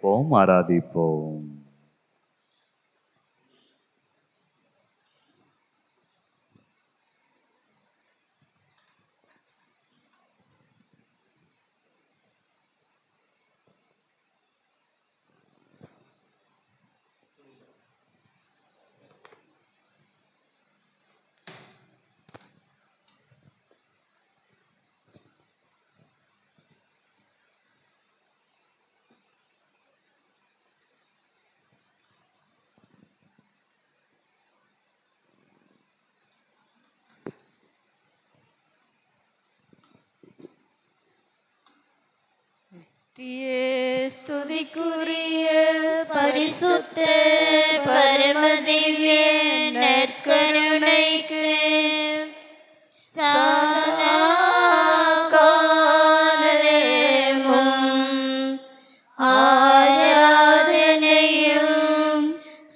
ஆராதிப்போம். ஸ்துதிக்குரிய பரிசுத்த பரமதிவ்ய நற்கருணைக்கு சதா காலமும் ஆராதனையும்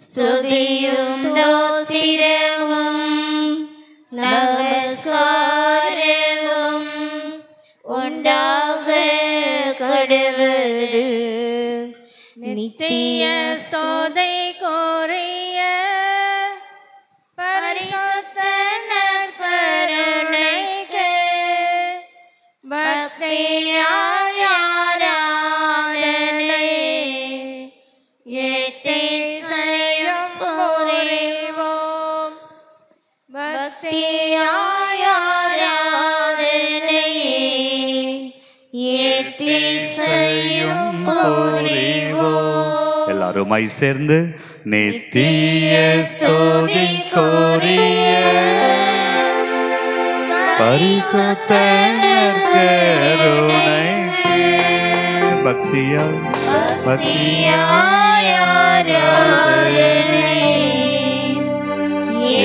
ஸ்துதியும் தோத்திரமும் நமஸ்காரமும் உண்டாக கடவுது. நித்திய சோதை கோரிய பரிசுத்த நற்கருணைக்கு பக்தியாய் ஆராதனை எத்திசையும் புரிவோம். பக்தியாய் ஆராதனை எத்திசையும் புரிவோம். எல்லாருமாய் சேர்ந்து நித்திய ஸ்துதிக்குரிய பரிசுத்த நற்கருணைக்கு பக்தியாய் ஆராதனை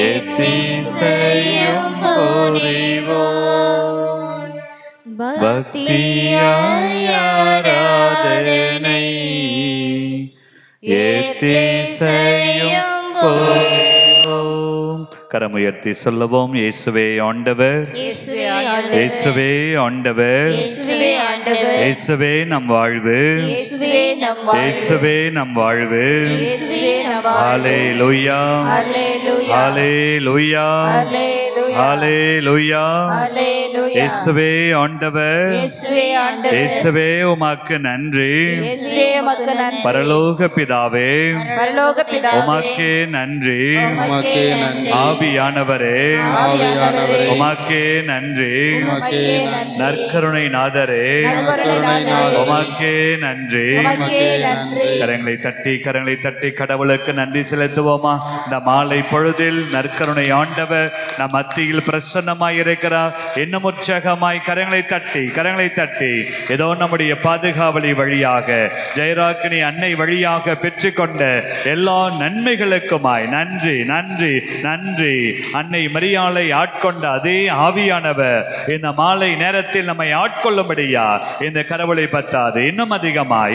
எத்திசையும் புரிவோம். பக்தியாய் ஆராதனை எத்திசையும் புரிவோம். கரமுயர்த்தி சொல்லுவோம். இயேசுவே ஆண்டவர், இயேசுவே ஆண்டவர், இயேசுவே நம் வாழ்வு, இயேசுவே நம் வாழ்வு. ஹல்லேலூயா, ஹல்லேலூயா, ஹல்லேலூயா. இயேசுவே ஆண்டவர், இயேசுவே உமக்கு நன்றி. பரலோக பிதாவே உமக்கே நன்றி. ஆவியானவரே உமக்கே நன்றி. நற்கருணை நாதரே உமக்கே நன்றி. கரங்களை தட்டி கடவுளுக்கு நன்றி செலுத்துவோமா? இந்த மாலை பொழுதில் நற்கருணை ஆண்டவர் நம் மத்தியில் பிரசன்னமாய் இருக்கிறார். இன்னும் உற்சாகமாய் கரங்களை தட்டி ஏதோ நம்முடைய பாதுகாவலி வழியாக ஜெயராக்கினி அன்னை வழியாக பெற்றுக்கொண்ட எல்லா நன்மைகளுக்குமாய் நன்றி நன்றி நன்றி. அன்னை மரியாளை ஆட்கொண்ட அதே ஆவியானவர் இந்த மாலை நேரத்தில் நம்மை ஆட்கொள்ளும்படியா இந்த கடவுளை பத்தாது இன்னும் அதிகமாய்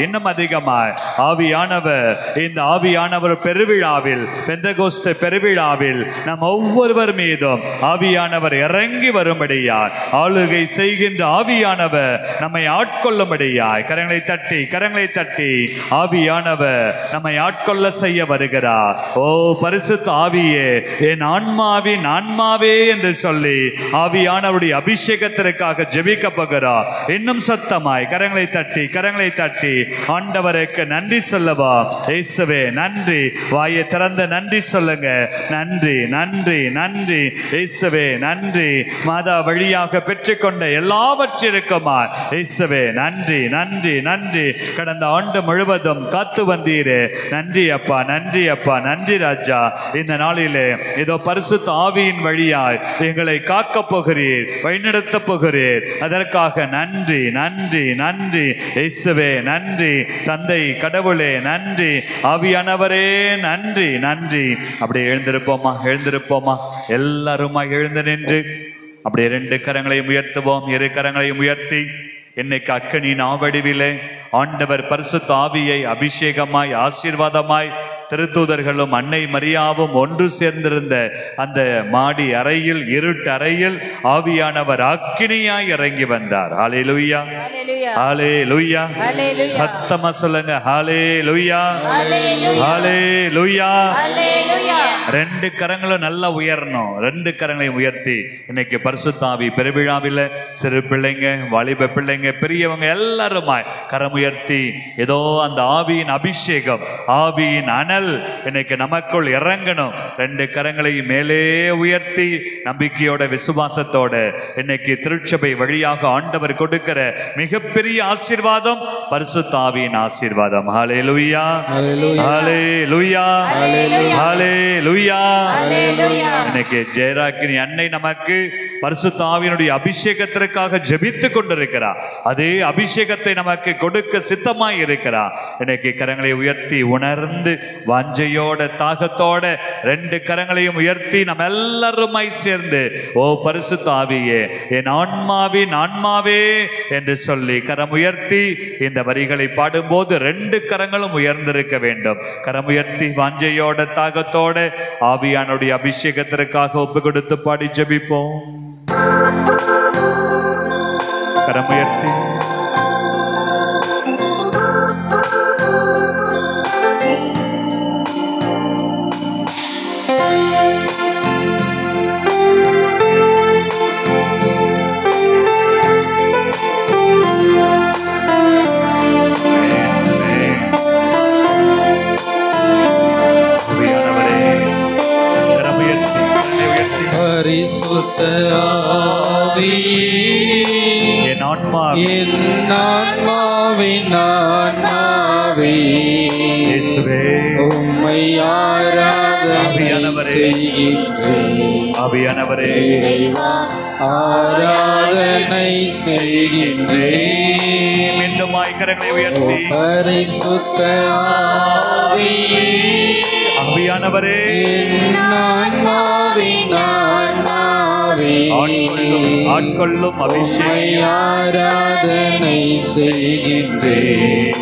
ஆவியானவர் இந்த ஆவியானவர் பெருவிழாவில் பெந்தகோஸ்து பெருவிழாவில் நம் ஒவ்வொருவர் மீதும் ஆவியானவர் இறங்கி வரும்படியா ஆளுகை செய்கின்ற ஆவியானவர் நம்மை ஆட்கொள்ளும்படியாய் கரங்களை தட்டி ஆவியானவர் நம்மை ஆட்கொள்ள செய்ய வருகிறார். ஓ பரிசுத்த ஆவியே, என் ஆன்மாவே என்று சொல்லி ஆவியானவருடைய அபிஷேகத்திற்காக ஜெபிக்க போகிறார். இன்னும் சத்தமாய் கரங்களை தட்டி ஆண்டவருக்கு நன்றி சொல்லவா? இயேசுவே நன்றி. வாயை திறந்த நன்றி சொல்லுங்க. நன்றி நன்றி நன்றி இயேசுவே நன்றி. மாதா வழியாக பெற்றுக்கொண்ட எல்லாவற்றிற்குமா இயேசுவே நன்றி நன்றி நன்றி. கடந்த ஆண்டு முழுவதும் காத்து வந்தீரே, நன்றி அப்பா, நன்றி அப்பா, நன்றி ராஜா. இந்த நாளிலே ஏதோ பரிசுத்த ஆவியின் வழியாய் எங்களை காக்க போகிறீர், வழிநடத்த போகிறீர். அதற்காக நன்றி நன்றி நன்றி இயேசுவே நன்றி. தந்தை கடவுளே நன்றி. ஆவியானவரே நன்றி நன்றி. அப்படியே எழுந்திருப்போமா எல்லாருமா எழுந்து நின்று அப்படியே 2 கரங்களையும் உயர்த்துவோம். 2 கரங்களையும் உயர்த்தி இன்னைக்கு அக்கனி நாவடிவிலே ஆண்டவர் பரிசுத்த ஆவியை அபிஷேகமாய் ஆசீர்வாதமாய் திருத்தூதர்களும் அன்னை மரியாவும் ஒன்று சேர்ந்திருந்த அந்த மாடி அறையில், இருட்டு அறையில் ஆவியானவர் அக்கினியாய் இறங்கி வந்தார். ஹல்லேலூயா, ஹல்லேலூயா. சத்தமா சொல்லுங்க, ஹல்லேலூயா, ஹல்லேலூயா. ரெண்டு கரங்களும் நல்லா உயரணும். ரெண்டு கரங்களையும் உயர்த்தி இன்னைக்கு பரிசுத்த ஆவி பெருவிழாவில் சிறு பிள்ளைங்க, வாலிப பிள்ளைங்க, பெரியவங்க எல்லாருமாய் கரம் உயர்த்தி ஏதோ அந்த ஆவியின் அபிஷேகம், ஆவியின் அனல் இன்னைக்கு நமக்குள் இறங்கணும். ரெண்டு கரங்களையும் மேலே உயர்த்தி நம்பிக்கையோட, விசுவாசத்தோட இன்னைக்கு திருச்சபை வழியாக ஆண்டவர் கொடுக்கிற மிகப்பெரிய ஆசீர்வாதம் பரிசுத்த ஆவியின் ஆசீர்வாதம். ஹல்லேலூயா, ஹல்லேலூயா, ஹல்லேலூயா. இன்னைக்கு ஜெயராக்கினி அன்னை நமக்கு பரிசுத்த ஆவியினுடைய அபிஷேகத்திற்காக ஜெபித்து கொண்டிருக்கிறார். அதே அபிஷேகத்தை நமக்கு கொடுக்க சித்தமாய் இருக்கிறார். இன்னைக்கு கரங்களை உயர்த்தி உணர்ந்து வாஞ்சையோட, தாகத்தோட ரெண்டு கரங்களையும் உயர்த்தி நம்ம எல்லாருமாய் சேர்ந்து, ஓ பரிசுத்த ஆவியே, என் ஆன்மாவின் ஆன்மாவே என்று சொல்லி கரம் உயர்த்தி இந்த வரிகளை பாடும்போது ரெண்டு கரங்களும் உயர்ந்திருக்க வேண்டும். கரம் உயர்த்தி வாஞ்சையோட, தாகத்தோட ஆவியானுடைய அபிஷேகத்திற்காக ஒப்பு கொடுத்து பாடி ஜெபிப்போம். கரம் உயர்த்தி பரிசுத்த ஆவியே, என் ஆன்மா, என் ஆன்மாவின் ஆன்மாவே, இயேசுவே உம்மை ஆராதனை செய்கின்றேன். ஆவியானவரே ஆராதனை செய்கின்றேன். மீண்டும் கரங்களை உயர்த்தி பரிசுத்த ஆவியே, ஆவியானவரே என் ஆன்மாவின் ஆன்மாவே, ஆட்கொள்ளும் அபிஷேகம் ஆராதனை செய்கின்றேன்.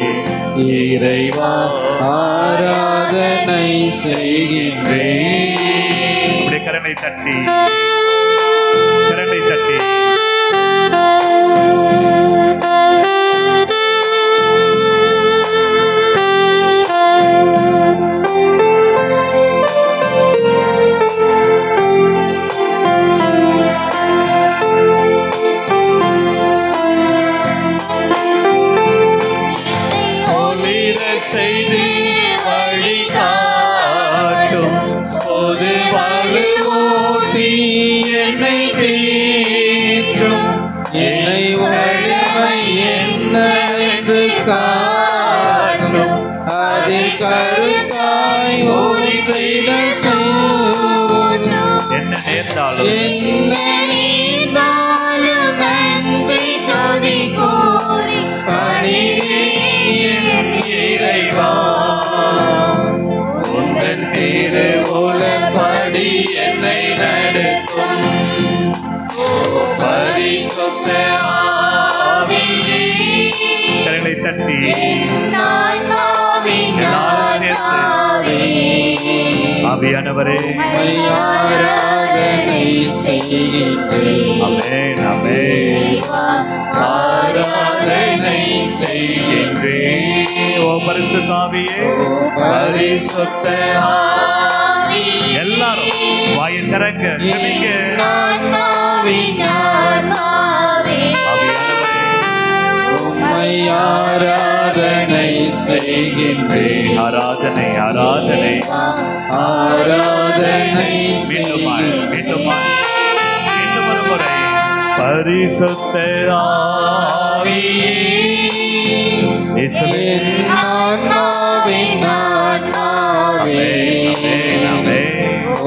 இறைவா ஆராதனை செய்கின்றேன். அப்படியே கரங்களை தட்டி, கரங்களை தட்டி செய்து வழிகாட்டும் பொது வாழ்வோட்டி என்னை தேற்றும். என்னை வல்லமை என்னவென்று காட்டும். அதை கருத்தாய் ஓடிட சூட்டும். என்ன நேர்ந்தாலும் என்ன நீந்தாலும் நன்றி துதி கூறி பணியேன் இறைவா. உந்தன் திருவுளப்படி என்னை நடத்தும். பரிசுத்த ஆவியே, கரங்களை தட்டி ஆன்மாவின் ஆன்மாவே, ஆவியானவரே ஆராதனை செய்கின்றேன். ஆமென், ஆமென். ஆராதனை செய்கின்றேன். ஓ பரிசுத்த ஆவியே, பரிசுத்த ஆவியே, எல்லாரும் வாயை திறங்க ஜெபிங்க. ஆன்மாவின் ஆன்மாவே, ஆவியானவரே உம்மை ஆராதனை செய்கின்றேன். ஆராதனை, ஆராதனை. ஆராதனை மீண்டுமாய், மீண்டுமாய், மீண்டும் ஒரு முறை. பரிசுத்த ஆவியே, இயேசுவே, ஆன்மாவின் ஆன்மாவே, ஆமென், ஆமென்.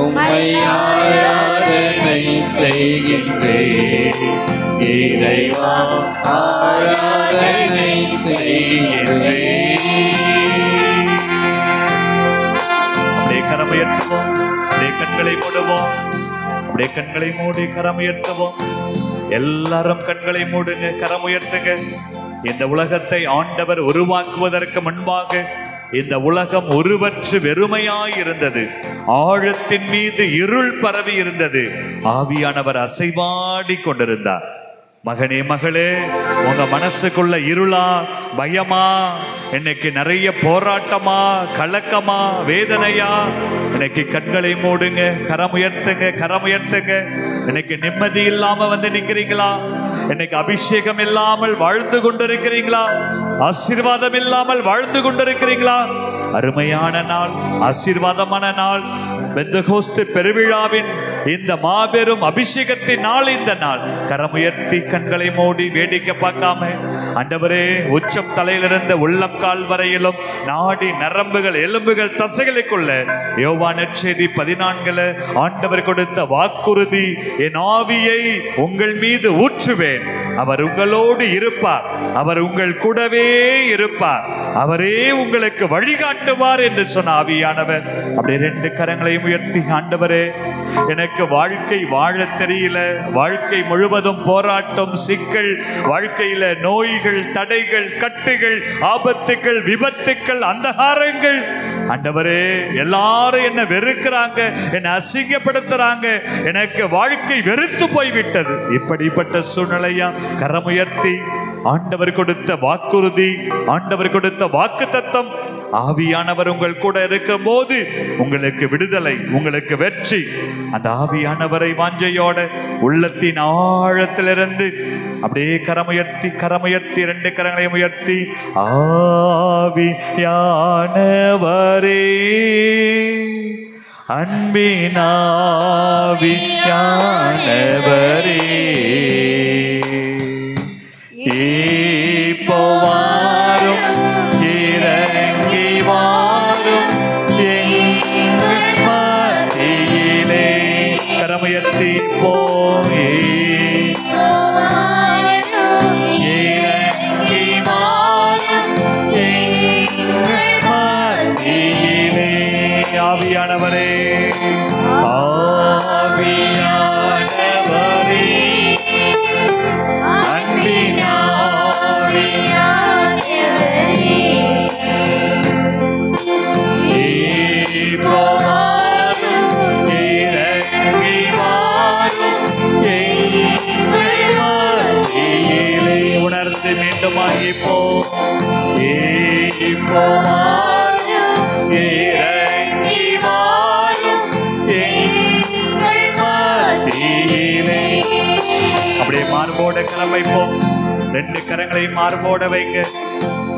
உம்மை ஆராதனை செய்கின்றேன். இறைவா ஆராதனை செய்கின்றேன். அப்படியே கரம் உயர்த்துவோம், அப்படியே கண்களை மூடுவோம், அப்படியே கண்களை மூடி கரம் உயர்த்துவோம். எல்லாரும் கண்களை மூடுங்க, கரம் உயர்த்துங்க. இந்த உலகத்தை ஆண்டவர் உருவாக்குவதற்கு முன்பாக இந்த உலகம் உருவற்று வெறுமையாய் இருந்தது. ஆழத்தின் மீது இருள் பரவி இருந்தது. ஆவியானவர் அசைவாடி கொண்டிருந்தார். மகனே மகளே, உங்க மனசுக்குள்ள இருளா, பயமா, இன்னைக்கு நிறைய போராட்டமா, கலக்கமா, வேதனையா, இன்னைக்கு கண்களை மூடுங்க, கரம் உயர்த்துங்க, கரம் உயர்த்துங்க. இன்னைக்கு நிம்மதி இல்லாம வந்து நிக்கிறீங்களா? இன்னைக்கு அபிஷேகம் இல்லாமல் வாழ்ந்து கொண்டிருக்கிறீங்களா? ஆசீர்வாதம் இல்லாமல் வாழ்ந்து கொண்டிருக்கிறீங்களா? அருமையான நாள், ஆசீர்வாதமான நாள், பெந்தகோஸ்து பெருவிழாவின் இந்த மாபெரும் அபிஷேகத்தின் நாள். இந்த நாள் கரமுயர்த்தி கண்களை மூடி வேடிக்கை பார்க்காம, ஆண்டவரே, உச்சம் தலையிலிருந்த உள்ளம் கால் வரையிலும் நாடி நரம்புகள் எலும்புகள் தசைகளுக்குள்ள யோவான் நற்செய்தி 14 ஆண்டவர் கொடுத்த வாக்குறுதி, என் ஆவியை உங்கள் மீது ஊற்றுவேன், அவர் உங்களோடு இருப்பார், அவர் உங்கள் கூடவே இருப்பார், அவரே உங்களுக்கு வழிகாட்டுவார் என்று சொன்ன ஆவியானவர். அப்படியே 2 கரங்களையும் உயர்த்தி, ஆண்டவரே, எனக்கு வாழ்க்கை வாழ தெரியல, வாழ்க்கை முழுவதும் போராட்டம், சிக்கல், வாழ்க்கையில நோய்கள், தடைகள், கட்டுகள், ஆபத்துக்கள், விபத்துக்கள், அந்தகாரங்கள். ஆண்டவரே, எல்லாரும் என்ன வெறுக்கிறாங்க, என்ன அசிங்கப்படுத்துறாங்க, எனக்கு வாழ்க்கை வெறுத்து போய்விட்டது. இப்படிப்பட்ட சூழ்நிலையா கரமுயர்த்தி ஆண்டவர் கொடுத்த வாக்குறுதி, ஆண்டவர் கொடுத்த வாக்குத்தத்தம், ஆவியானவர் உங்கள் கூட இருக்கும் போது உங்களுக்கு விடுதலை, உங்களுக்கு வெற்றி. அந்த ஆவியானவரை வாஞ்சையோட உள்ளத்தின் ஆழத்திலிருந்து அப்படியே கரமுயர்த்தி கரமுயர்த்தி 2 கரங்களையும் உயர்த்தி, ஆவியானவரே, அன்பின் ஆவியானவரே, இப்போ வாரும், இறங்கி வாரும் எங்கள் மத்தியிலே. கரமுயர்த்தி போயே, இறங்கி வாரும் எங்கள் மத்தியிலே. ஆவியானவரே, ஆவியானவரே, அன்பின் உணர்ந்து மீண்டும் ஆகிப்போ, இறங்கி வாரும் எங்கள் மத்தியிலே. அப்படியே மார்போட கரம் வைப்போம். 2 கரங்களை மார்போட வைங்க.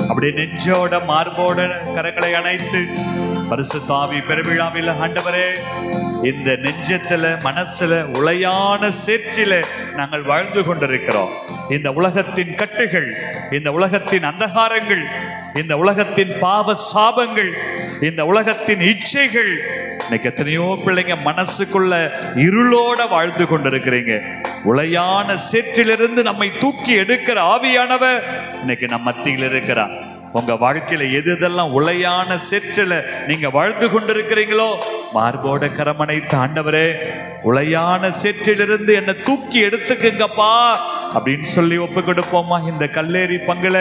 அப்படியே நெஞ்சோட மார்போட கரங்களை அணைத்து, பரிசுத்த ஆவி பெருவிழாவில் ஆண்டவரே, இந்த நெஞ்சத்துல மனசுல உளையான சேற்றில நாங்கள் வாழ்ந்து கொண்டிருக்கிறோம். இந்த உலகத்தின் கட்டுகள், இந்த உலகத்தின் அந்தகாரங்கள், இந்த உலகத்தின் பாவ சாபங்கள், இந்த உலகத்தின் இச்சைகள், இன்னைக்கு எத்தனையோ பிள்ளைங்க மனசுக்குள்ள இருளோட வாழ்ந்து கொண்டிருக்கிறீங்க. உளையான சேற்றிலிருந்து நம்மை தூக்கி எடுக்கிற ஆவியானவர் இன்னைக்கு நம்ம மத்தியில் இருக்கிறார். உங்க வாழ்க்கையில எதெல்லாம் உளையான சேற்றில நீங்க வாழ்ந்து கொண்டிருக்கிறீங்களோ, மார்போட கரமணைத்து, ஆண்டவரே, உளையான சேற்றிலிருந்து என்னை தூக்கி எடுத்துக்குங்கப்பா அப்படின்னு சொல்லி ஒப்பு கொடுப்போமா? இந்த கல்லேரி பங்குல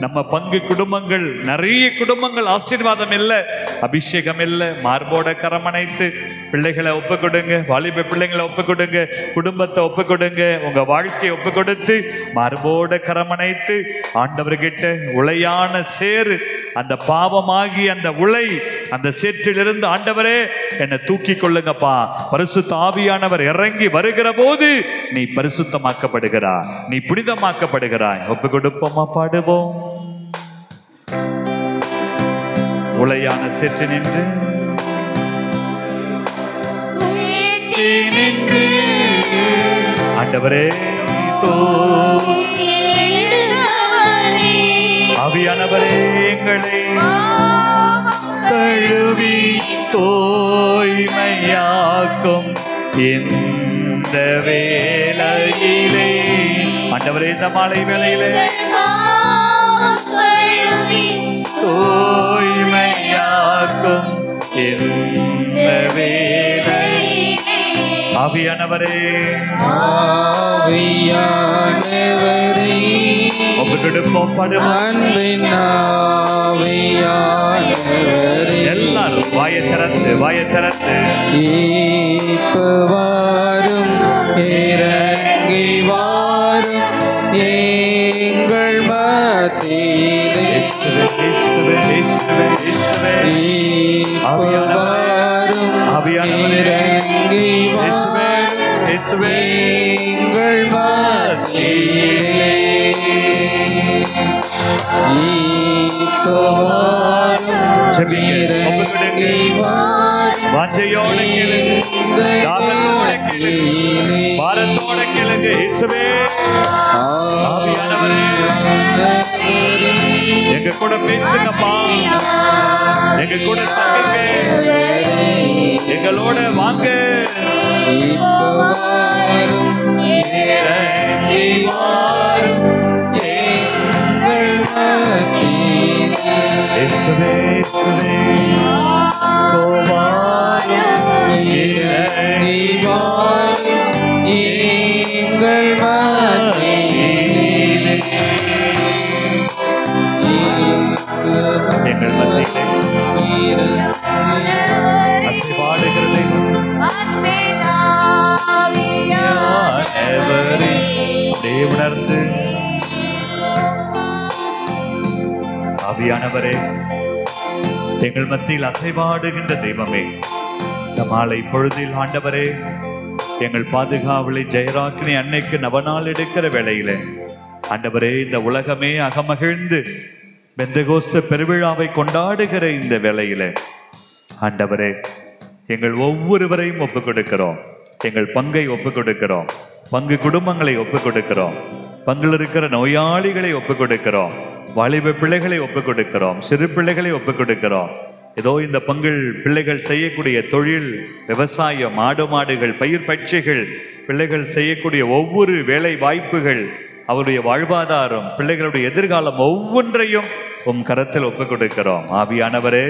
நம்ம பங்கு குடும்பங்கள், நிறைய குடும்பங்கள் ஆசீர்வாதம் இல்லை, அபிஷேகம் இல்லை. மார்போட கரமணைத்து பிள்ளைகளை ஒப்பு கொடுங்க, வாலிப பிள்ளைங்களை ஒப்பு கொடுங்க, குடும்பத்தை ஒப்பு கொடுங்க, உங்க வாழ்க்கையை ஒப்பு கொடுத்து மார்போட கரமணைத்து ஆண்டவர்கிட்ட உளையான சேறு, அந்த பாவமாகி அந்த உளை, அந்த சேற்றிலிருந்து ஆண்டவரே என்னை தூக்கி கொள்ளுங்கப்பா. பரிசுத்த ஆவியானவர் இறங்கி வருகிற போது நீ பரிசுத்தமாக்கப்படுகிறாய், நீ புனிதமாக்கப்படுகிறாய். ஒப்பு கொடுப்போமா? பாடுவோம். உளையான சேற்று நின்று ஆண்டவரே, ஆவியானவரே, எங்களை கழுவி தூய்மையாக்கும் இந்த வேளையிலே. ஆண்டவரே, இந்த மாலை வேளையிலே தூய்மையாக்கும் இந்த வேளை. ஆவியானவரே, ஆவியானவரே, ஒவ்வொரு அன்பின் ஆவியானவரே, எல்லாரும் வாயை திறந்து இப்ப வாரும் இறங்கி வாரும் எங்கள் மத்தியிலே இப்ப வாரும் இறங்கி வாரும் எங்கள் மத்தியிலே இப்ப வாரும் இறங்கி வாரும் வாஞ்சையோட கேளுங்க, தாகத்தோட கேளுங்க, பாரத்தோட கேளுங்க. இயேசுவே, ஆவியானவரே, எங்க கூட பேசுங்கப்பா, எங்க கூட தங்குங்க, எங்களோட வாங்க. இறங்கி வாரும் எங்கள் மத்தியிலே. இயேசுவே, இயேசுவே, இறங்கி வாரும் எங்கள் மத்தியிலே. எங்கள் மத்தியிலே அசைவாடுகிற தெய்வம் அப்படியே உணர்ந்து, ஆவியானவரே, எங்கள் மத்தியில் அசைவாடுகின்ற தெய்வமே, இந்த மாலை பொழுதில் ஆண்டவரே, எங்கள் பாதுகாவலை ஜெயராக்கினி அன்னைக்கு நவநாள் எடுக்கிற வேளையில ஆண்டவரே, இந்த உலகமே அகமகிழ்ந்து பெந்தகோஸ்த பெருவிழாவை கொண்டாடுகிற இந்த வேளையில ஆண்டவரே, எங்கள் ஒவ்வொருவரையும் ஒப்புக் கொடுக்கிறோம். எங்கள் பங்கை ஒப்புக் கொடுக்கிறோம். பங்கு குடும்பங்களை ஒப்புக் கொடுக்கிறோம். பங்கில் இருக்கிற நோயாளிகளை ஒப்புக் கொடுக்கிறோம். வாலிப பிள்ளைகளை ஒப்புக் கொடுக்கிறோம். சிறு பிள்ளைகளை ஒப்புக் கொடுக்கிறோம். ஏதோ இந்த பங்கில் பிள்ளைகள் செய்யக்கூடிய தொழில், விவசாயம், மாடுகள், பயிர் பட்சைகள், பிள்ளைகள் செய்யக்கூடிய ஒவ்வொரு வேலை வாய்ப்புகள், அவருடைய வாழ்வாதாரம், பிள்ளைகளுடைய எதிர்காலம் ஒவ்வொன்றையும் உம் கரத்தில் ஒப்புக் கொடுக்கிறோம். ஆவியானவரே,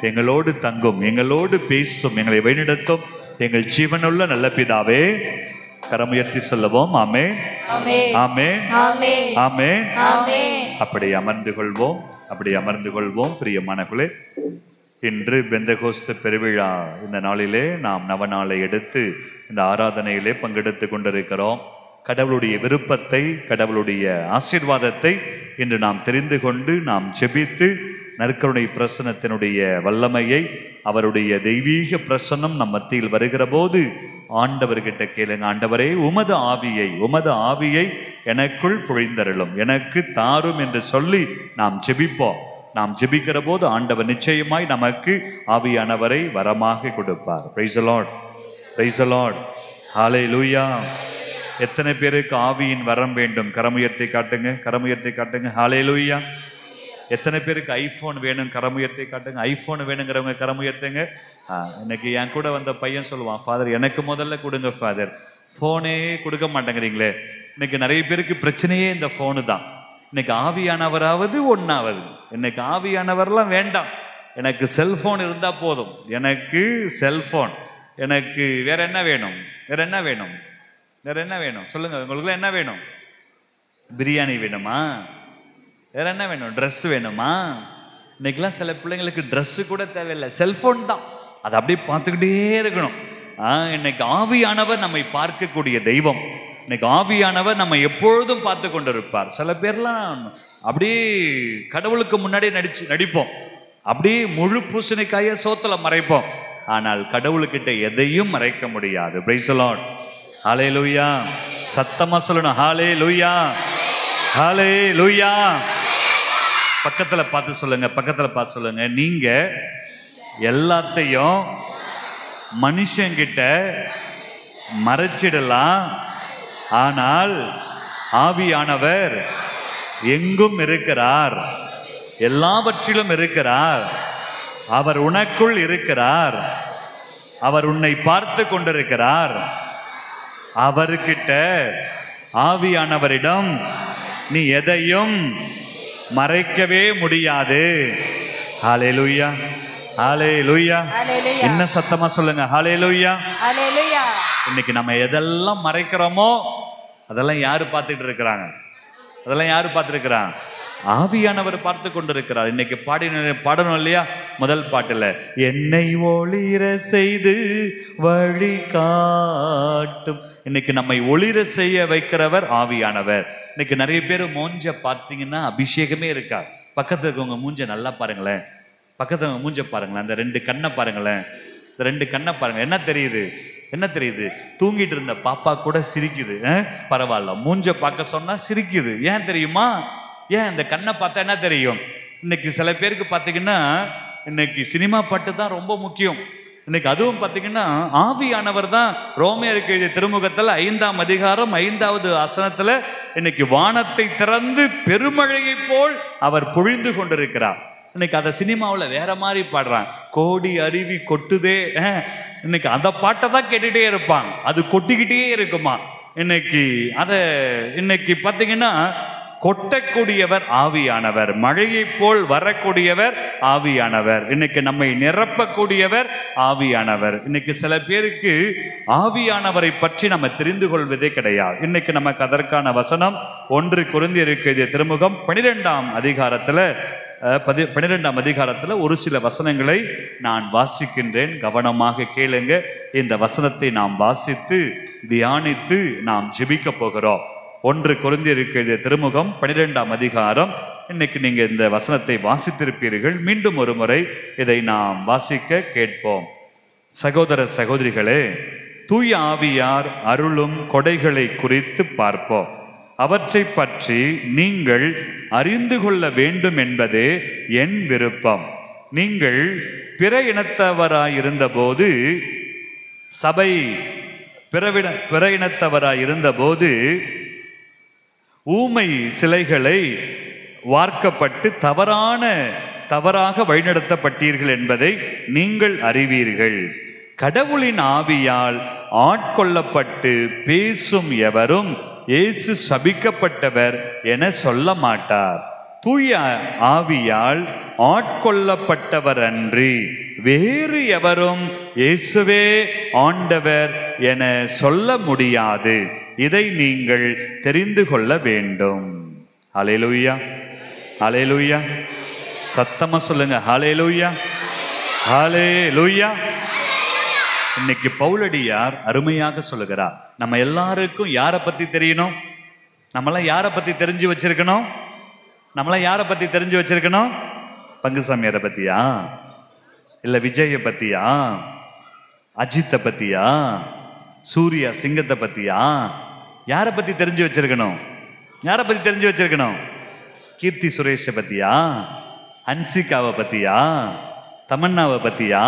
எங்களோடு தங்கும், எங்களோடு பேசும், எங்களை வழிநடத்தும் எங்கள் ஜீவனுள்ள நல்ல பிதாவே. கரமுயர்த்தி சொல்லுவோம். ஆமே, ஆமே, ஆமே. அப்படி அமர்ந்து கொள்வோம், அப்படி அமர்ந்து கொள்வோம். பிரியமானவர்களே, இன்று பெந்தகோஸ்து பெருவிழா இந்த நாளிலே நாம் நவநாளை எடுத்து இந்த ஆராதனையிலே பங்கெடுத்து கொண்டிருக்கிறோம். கடவுளுடைய விருப்பத்தை, கடவுளுடைய ஆசீர்வாதத்தை இன்று நாம் தெரிந்து கொண்டு நாம் ஜெபித்து நற்கருணை பிரசன்னத்தினுடைய வல்லமையை, அவருடைய தெய்வீக பிரசன்னம் நம் மத்தியில் வருகிற போது ஆண்டவர்கிட்ட கேளுங்க. ஆண்டவரே, உமது ஆவியை எனக்குள் பொழிந்தருளும், எனக்கு தாரும் என்று சொல்லி நாம் ஜெபிப்போம். நாம் ஜெபிக்கிற போது ஆண்டவர் நிச்சயமாய் நமக்கு ஆவியானவரை வரமாக கொடுப்பார். Praise the Lord, praise the Lord, hallelujah. எத்தனை பேருக்கு ஆவியின் வரம் வேண்டும்? கரமுயர்த்தி காட்டுங்க, கரமுயர்த்தி காட்டுங்க. ஹல்லேலூயா. எத்தனை பேருக்கு ஐஃபோன் வேணும்? கரமுயர்த்தி காட்டுங்க. ஐஃபோன் வேணுங்கிறவங்க கரமுயர்த்துங்க. இன்னைக்கு என் கூட வந்த பையன் சொல்லுவான், ஃபாதர் எனக்கு முதல்ல கொடுங்க ஃபாதர், ஃபோனே கொடுக்க மாட்டேங்கிறீங்களே. இன்னைக்கு நிறைய பேருக்கு பிரச்சனையே இந்த ஃபோனு தான். இன்னைக்கு ஆவியானவராவது ஒன்றாவது. இன்னைக்கு ஆவியானவர்லாம் வேண்டாம், எனக்கு செல்ஃபோன் இருந்தால் போதும். எனக்கு செல்ஃபோன், எனக்கு வேற என்ன வேணும்? வேற என்ன வேணும்? வேற என்ன வேணும் சொல்லுங்க. உங்களுக்குலாம் என்ன வேணும்? பிரியாணி வேணுமா? வேற என்ன வேணும்? ட்ரெஸ் வேணுமா? இன்னைக்கெல்லாம் சில பிள்ளைங்களுக்கு ட்ரெஸ்ஸு கூட தேவையில்லை, செல்ஃபோன் தான். அதை அப்படியே பார்த்துக்கிட்டே இருக்கணும். இன்னைக்கு ஆவியானவர் நம்மை பார்க்கக்கூடிய தெய்வம். இன்னைக்கு ஆவியானவர் நம்ம எப்பொழுதும் பார்த்து கொண்டு இருப்பார். சில பேர்லாம் அப்படியே கடவுளுக்கு முன்னாடியே நடிப்போம், அப்படியே முழு பூசணிக்காய சோத்துல மறைப்போம். ஆனால் கடவுளுக்கிட்ட எதையும் மறைக்க முடியாது. Price the Lord, hallelujah. சத்தமா சொல்லணும், ஹல்லேலூயா, ஹல்லேலூயா. பக்கத்துல பார்த்து சொல்லுங்க, பக்கத்துல பார்த்து சொல்லுங்க. நீங்க எல்லாத்தையும் மனுஷங்கிட்ட மறைச்சிடலாம், ஆனால் ஆவியானவர் எங்கும் இருக்கிறார், எல்லாவற்றிலும் இருக்கிறார். அவர் உனக்குள் இருக்கிறார், அவர் உன்னை பார்த்து கொண்டிருக்கிறார். அவர்கிட்ட, ஆவியானவரிடம் நீ எதையும் மறைக்கவே முடியாது. ஹல்லேலூயா, ஹல்லேலூயா. என்ன சத்தமா சொல்லுங்க, ஹல்லேலூயா, ஹல்லேலூயா. இன்னைக்கு நம்ம எதெல்லாம் மறைக்கிறோமோ அதெல்லாம் யாரு பார்த்துட்டு இருக்கிறாங்க? அதெல்லாம் யாரு பார்த்துருக்கிறாங்க? ஆவியானவர் பார்த்து கொண்டிருக்கிறார். இன்னைக்கு பாடணும் இல்லையா? முதல் பாட்டுல என்னை ஒளிர செய்து வழி காட்டும். இன்னைக்கு நம்மை ஒளிர செய்ய வைக்கிறவர் ஆவியானவர். இன்னைக்கு நிறைய பேர் மூஞ்ச பார்த்தீங்கன்னா அபிஷேகமே இருக்கா. பக்கத்துல இருக்கவங்க மூஞ்ச நல்லா பாருங்களேன், பக்கத்துல மூஞ்ச பாருங்களேன், அந்த 2 கண்ணை பாருங்களேன், இந்த 2 கண்ணை பாருங்க. என்ன தெரியுது? என்ன தெரியுது? தூங்கிட்டு இருந்த பாப்பா கூட சிரிக்குது. பரவாயில்ல, மூஞ்ச பார்க்க சொன்னா சிரிக்குது. ஏன் தெரியுமா? ஏன் இந்த கண்ணை பார்த்தா என்ன தெரியும்? இன்னைக்கு சில பேருக்கு பார்த்தீங்கன்னா இன்னைக்கு சினிமா பாட்டு தான் ரொம்ப முக்கியம். இன்னைக்கு அதுவும் பார்த்தீங்கன்னா ஆவியானவர் தான் ரோமையருக்கு எழுதிய திருமுகத்தில் 5ஆம் அதிகாரம் 5வது வசனத்துல இன்னைக்கு வானத்தை திறந்து பெருமழையை போல் அவர் பொழிந்து கொண்டிருக்கிறார். இன்னைக்கு அதை சினிமாவில் வேற மாதிரி பாடுறான். கோடி அருவி கொட்டுதே, இன்னைக்கு அந்த பாட்டை தான் கேட்டுட்டே இருப்பாங்க. அது கொட்டிக்கிட்டே இருக்குமா. இன்னைக்கு பார்த்தீங்கன்னா கொட்டக்கூடியவர் ஆவியானவர், மழையை போல் வரக்கூடியவர் ஆவியானவர், இன்னைக்கு நம்மை நிரப்பக்கூடியவர் ஆவியானவர். இன்னைக்கு சில பேருக்கு ஆவியானவரை பற்றி நம்ம தெரிந்து கொள்வதே கிடையாது. இன்னைக்கு நமக்கு அதற்கான வசனம் 1 கொரிந்தியருக்கு எழுதிய திருமுகம் 12ஆம் அதிகாரத்துல ஒரு சில வசனங்களை நான் வாசிக்கின்றேன். கவனமாக கேளுங்க. இந்த வசனத்தை நாம் வாசித்து தியானித்து நாம் ஜெபிக்க போகிறோம். 1 கொரிந்தியருக்கு எழுதிய திருமுகம் 12ஆம் அதிகாரம். இன்னைக்கு நீங்க இந்த வசனத்தை வாசித்திருப்பீர்கள். மீண்டும் ஒரு முறை இதை நாம் வாசிக்க கேட்போம். சகோதர சகோதரிகளே, தூய ஆவியார் அருளும் கொடைகளை குறித்து பார்ப்போம். அவற்றை பற்றி நீங்கள் அறிந்து கொள்ள வேண்டும் என்பதே என் விருப்பம். நீங்கள் பிற இனத்தவராயிருந்தபோது சபை பிற இனத்தவராயிருந்தபோது ஊமை சிலைகளை வார்க்கப்பட்டு தவறாக வழிநடத்தப்பட்டீர்கள் என்பதை நீங்கள் அறிவீர்கள். கடவுளின் ஆவியால் ஆட்கொள்ளப்பட்டு பேசும் எவரும் இயேசு சபிக்கப்பட்டவர் என சொல்ல மாட்டார். தூய ஆவியால் ஆட்கொள்ளப்பட்டவர் அன்றி வேறு எவரும் இயேசுவே ஆண்டவர் என சொல்ல முடியாது. இதை நீங்கள் தெரிந்து கொள்ள வேண்டும். ஹல்லேலூயா, ஹல்லேலூயா. சத்தமா சொல்லுங்க, ஹல்லேலூயா, ஹல்லேலூயா. இன்னைக்கு பவுலடியார் அருமையாக சொல்லுகிறார். நம்ம எல்லாருக்கும் யாரை பத்தி தெரியணும்? நம்மளாம் யாரை பத்தி தெரிஞ்சு வச்சிருக்கணும்? பங்குசாமியாரை பத்தியா, இல்ல விஜய பத்தியா, அஜித்தை பத்தியா, சூர்யா சிங்கத்தை பத்தியா? யாரை பத்தி தெரிஞ்சு வச்சிருக்கணும்? கீர்த்தி சுரேஷை பத்தியா, ஹன்சிகாவை பத்தியா, தமன்னாவை பத்தியா,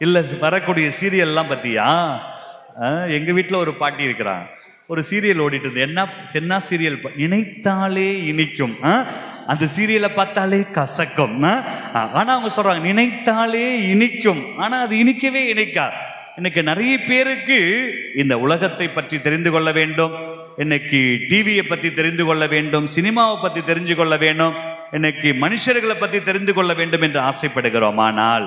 இல்ல வரக்கூடிய சீரியல்லாம் பத்தியா? எங்க வீட்டில் ஒரு பாட்டி இருக்கிறான். ஒரு சீரியல் ஓடிட்டு இருந்து, என்ன சீரியல்? நினைத்தாலே இனிக்கும். அந்த சீரியலை பார்த்தாலே கசக்கும். ஆனா அவங்க சொல்றாங்க நினைத்தாலே இனிக்கும். ஆனா அது இனிக்கவே இனிக்கா. இன்னைக்கு நிறைய பேருக்கு இந்த உலகத்தை பற்றி தெரிந்து கொள்ள வேண்டும், இன்னைக்கு டிவியை பத்தி தெரிந்து கொள்ள வேண்டும், சினிமாவை பத்தி தெரிஞ்சு கொள்ள வேண்டும், இன்னைக்கு மனுஷர்களை பத்தி தெரிந்து கொள்ள வேண்டும் என்று ஆசைப்படுகிறோம். ஆனால்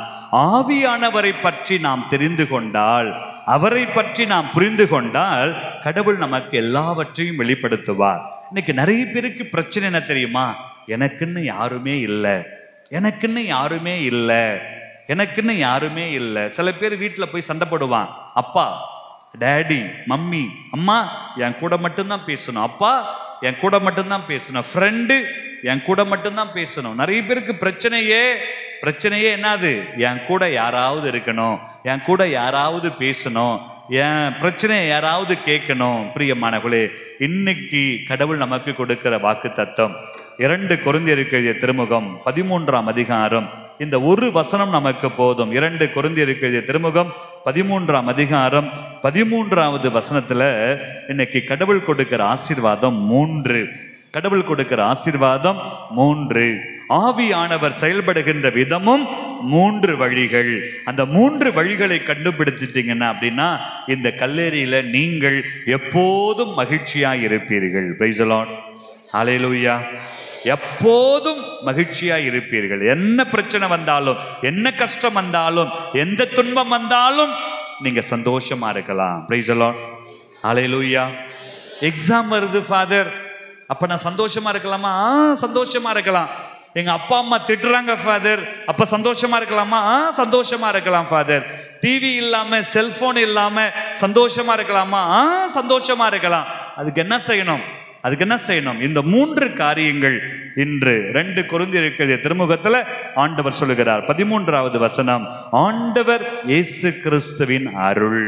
ஆவியானவரை பற்றி நாம் தெரிந்து கொண்டால், அவரை பற்றி நாம் புரிந்து கொண்டால், கடவுள் நமக்கு எல்லாவற்றையும் வெளிப்படுத்துவார். இன்னைக்கு நிறைய பேருக்கு பிரச்சனை என்ன தெரியுமா? எனக்குன்னு யாருமே இல்லை. சில பேர் வீட்டில் போய் சண்டை போடுவான். அப்பா, டேடி, மம்மி, அம்மா என் கூட மட்டும்தான் பேசணும், அப்பா என் கூட மட்டும்தான் பேசணும், ஃப்ரெண்டு என் கூட மட்டும்தான் பேசணும். நிறைய பேருக்கு பிரச்சனையே என்னது? என் கூட யாராவது இருக்கணும், என் கூட யாராவது பேசணும், என் பிரச்சனையை யாராவது கேட்கணும். பிரியமானவர்களே, இன்னைக்கு கடவுள் நமக்கு கொடுக்கிற வாக்கு தத்தம் 2 கொரிந்தியருக்கு எழுதிய திருமுகம் 13ஆம் அதிகாரம். இந்த ஒரு வசனம் நமக்கு போதும். 2 கொரிந்தியருக்கு எழுதிய திருமுகம் 13ஆம் அதிகாரம் 13வது வசனத்துல இன்னைக்கு கடவுள் கொடுக்கிற ஆசீர்வாதம் 3. கடவுள் கொடுக்கிற ஆசீர்வாதம் 3. ஆவியானவர் செயல்படுகின்ற விதமும் 3 வழிகள். அந்த 3 வழிகளை கண்டுபிடிச்சிட்டீங்கன்னா அப்படின்னா இந்த கல்லறையில நீங்கள் எப்போதும் மகிழ்ச்சியாய் இருப்பீர்கள். பிரைஸ் தி லார்ட், ஹல்லேலூயா. எப்போதும் மகிழ்ச்சியாய் இருப்பீர்கள். என்ன பிரச்சனை வந்தாலும், என்ன கஷ்டம் வந்தாலும், எந்த துன்பம் வந்தாலும் நீங்க சந்தோஷமா இருக்கலாம். Price the Lord, hallelujah. Exam வருது ஃபாதர், அப்ப நான் சந்தோஷமா இருக்கலாமா? சந்தோஷமா இருக்கலாம். எங்க அப்பா அம்மா திட்டுறாங்க ஃபாதர், அப்ப சந்தோஷமா இருக்கலாமா? சந்தோஷமா இருக்கலாம் ஃபாதர். டிவி இல்லாம செல்போன் இல்லாம சந்தோஷமா இருக்கலாமா? சந்தோஷமா இருக்கலாம். அதுக்கு என்ன செய்யணும்? அதுக்கு என்ன செய்யணும்? இந்த 3 காரியங்கள் இன்று 2 கொரிந்தியர் திருமுகத்துல ஆண்டவர் சொல்லுகிறார். 13வது வசனம், ஆண்டவர் இயேசு கிறிஸ்துவின் அருள்.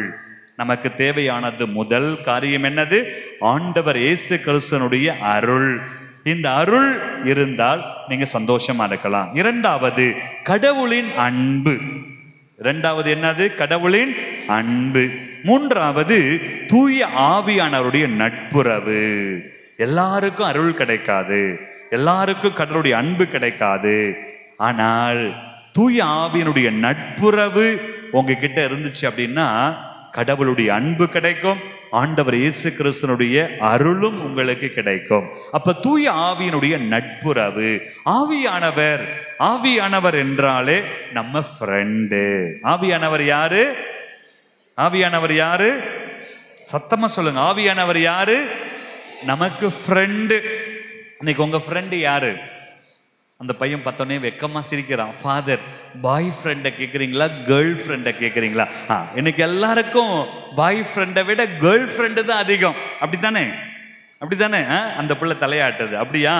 நமக்கு தேவையானது முதல் காரியம் என்னது? ஆண்டவர் இயேசு கிறிஸ்துவனுடைய அருள். இந்த அருள் இருந்தால் நீங்க சந்தோஷமா இருக்கலாம். 2வது கடவுளின் அன்பு. 2வது என்னது? கடவுளின் அன்பு. 3வது தூய ஆவியானவருடைய நட்புறவு. எல்லாருக்கும் அருள் கிடைக்காது, எல்லாருக்கும் கடவுளுடைய அன்பு கிடைக்காது. ஆனால் தூய ஆவியினுடைய நட்புறவு உங்ககிட்ட இருந்துச்சு அப்படின்னா கடவுளுடைய அன்பு கிடைக்கும், ஆண்டவர் இயேசு கிறிஸ்துவனுடைய அருளும் உங்களுக்கு கிடைக்கும். அப்ப தூய ஆவியினுடைய நட்புறவு. ஆவியானவர், ஆவியானவர் என்றாலே நம்ம ஃப்ரெண்டு. ஆவியானவர் யாரு? ஆவியானவர் யாரு? சத்தமா சொல்லுங்க. ஆவியானவர் யாரு? நமக்கு ஃப்ரெண்டு. இன்னைக்கு உங்க ஃப்ரெண்டு யாரு? அந்த பையன் பார்த்தோன்னே வெக்கமா சிரிக்கிறான். ஃபாதர், பாய் ஃப்ரெண்டை கேட்குறீங்களா, கேர்ள் ஃப்ரெண்டை கேட்குறீங்களா? இன்னைக்கு எல்லாருக்கும் பாய் ஃப்ரெண்டை விட கேர்ள் ஃப்ரெண்டு தான் அதிகம். அப்படித்தானே? அப்படித்தானே? அந்த பிள்ளை தலையாட்டுது. அப்படியா?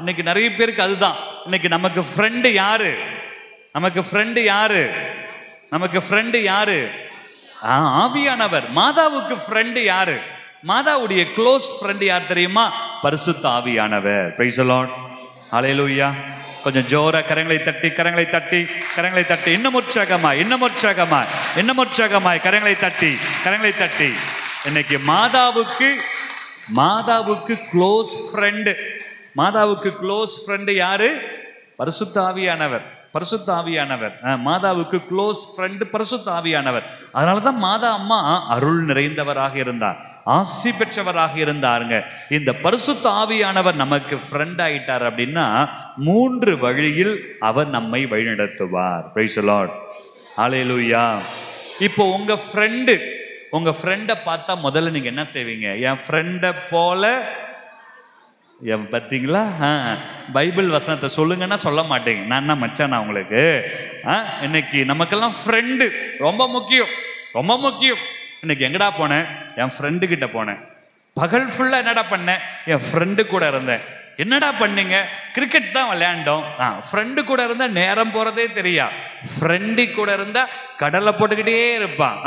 இன்னைக்கு நிறைய பேருக்கு அதுதான். இன்னைக்கு நமக்கு ஃப்ரெண்டு யாரு? நமக்கு ஃப்ரெண்டு யாரு? நமக்கு ஃப்ரெண்டு யாரு? ஆவியானவர். மாதாவுக்கு ஃப்ரெண்டு யாரு? மாதாவுடைய க்ளோஸ் ஃப்ரெண்டு யார் தெரியுமா? பரிசுத்த ஆவியானவர். Praise the Lord. ஹல்லேலூயா. கொஞ்சம் ஜோரா கரங்களை தட்டி, கரங்களை தட்டி, கரங்களை தட்டி, இன்னும் உற்சாகமாய், இன்னும் உற்சாகமாய், இன்னும் உற்சாகமாய் கரங்களை தட்டி, கரங்களை தட்டி. இன்னைக்கு மாதாவுக்கு க்ளோஸ் ஃப்ரெண்டு. மாதாவுக்கு க்ளோஸ் ஃப்ரெண்டு யாரு? பரிசுத்த ஆவியானவர். பரிசுத்த ஆவியானவர். மாதாவுக்கு க்ளோஸ் ஃப்ரெண்டு பரிசுத்த ஆவியானவர். அதனாலதான் மாதா அம்மா அருள் நிறைந்தவராக இருந்தார், ஆசி பெற்றவராக இருந்தாருங்க. இந்த பரிசுத்த ஆவியானவர் நமக்கு ஃப்ரெண்ட் ஆயிட்டார் அப்படின்னா 3 வழியில் அவர் நம்மை வழிநடத்துவார். Praise the Lord. ஹல்லேலூயா. இப்போ உங்க ஃப்ரெண்டை பார்த்தா முதல்ல நீங்க என்ன செய்வீங்க? என் ஃப்ரெண்டை போல பார்த்தீங்களா? பைபிள் வசனத்தை சொல்லுங்கன்னா சொல்ல மாட்டீங்க. நான் என்ன மச்சானா உங்களுக்கு? இன்னைக்கு நமக்கெல்லாம் ஃப்ரெண்டு ரொம்ப முக்கியம், ரொம்ப முக்கியம். இன்னைக்கு எங்கடா போனேன்? என் ஃப்ரெண்டு கிட்ட போனேன். பகல் ஃபுல்லா என்னடா பண்ணேன்? என் ஃப்ரெண்டு கூட இருந்தேன். என்னடா பண்ணீங்க? கிரிக்கெட் தான் விளையாண்டோம். ஃப்ரெண்டு கூட இருந்தா நேரம் போறதே தெரியா. ஃப்ரெண்டு கூட இருந்தா கடலை போட்டுக்கிட்டே இருப்பான்,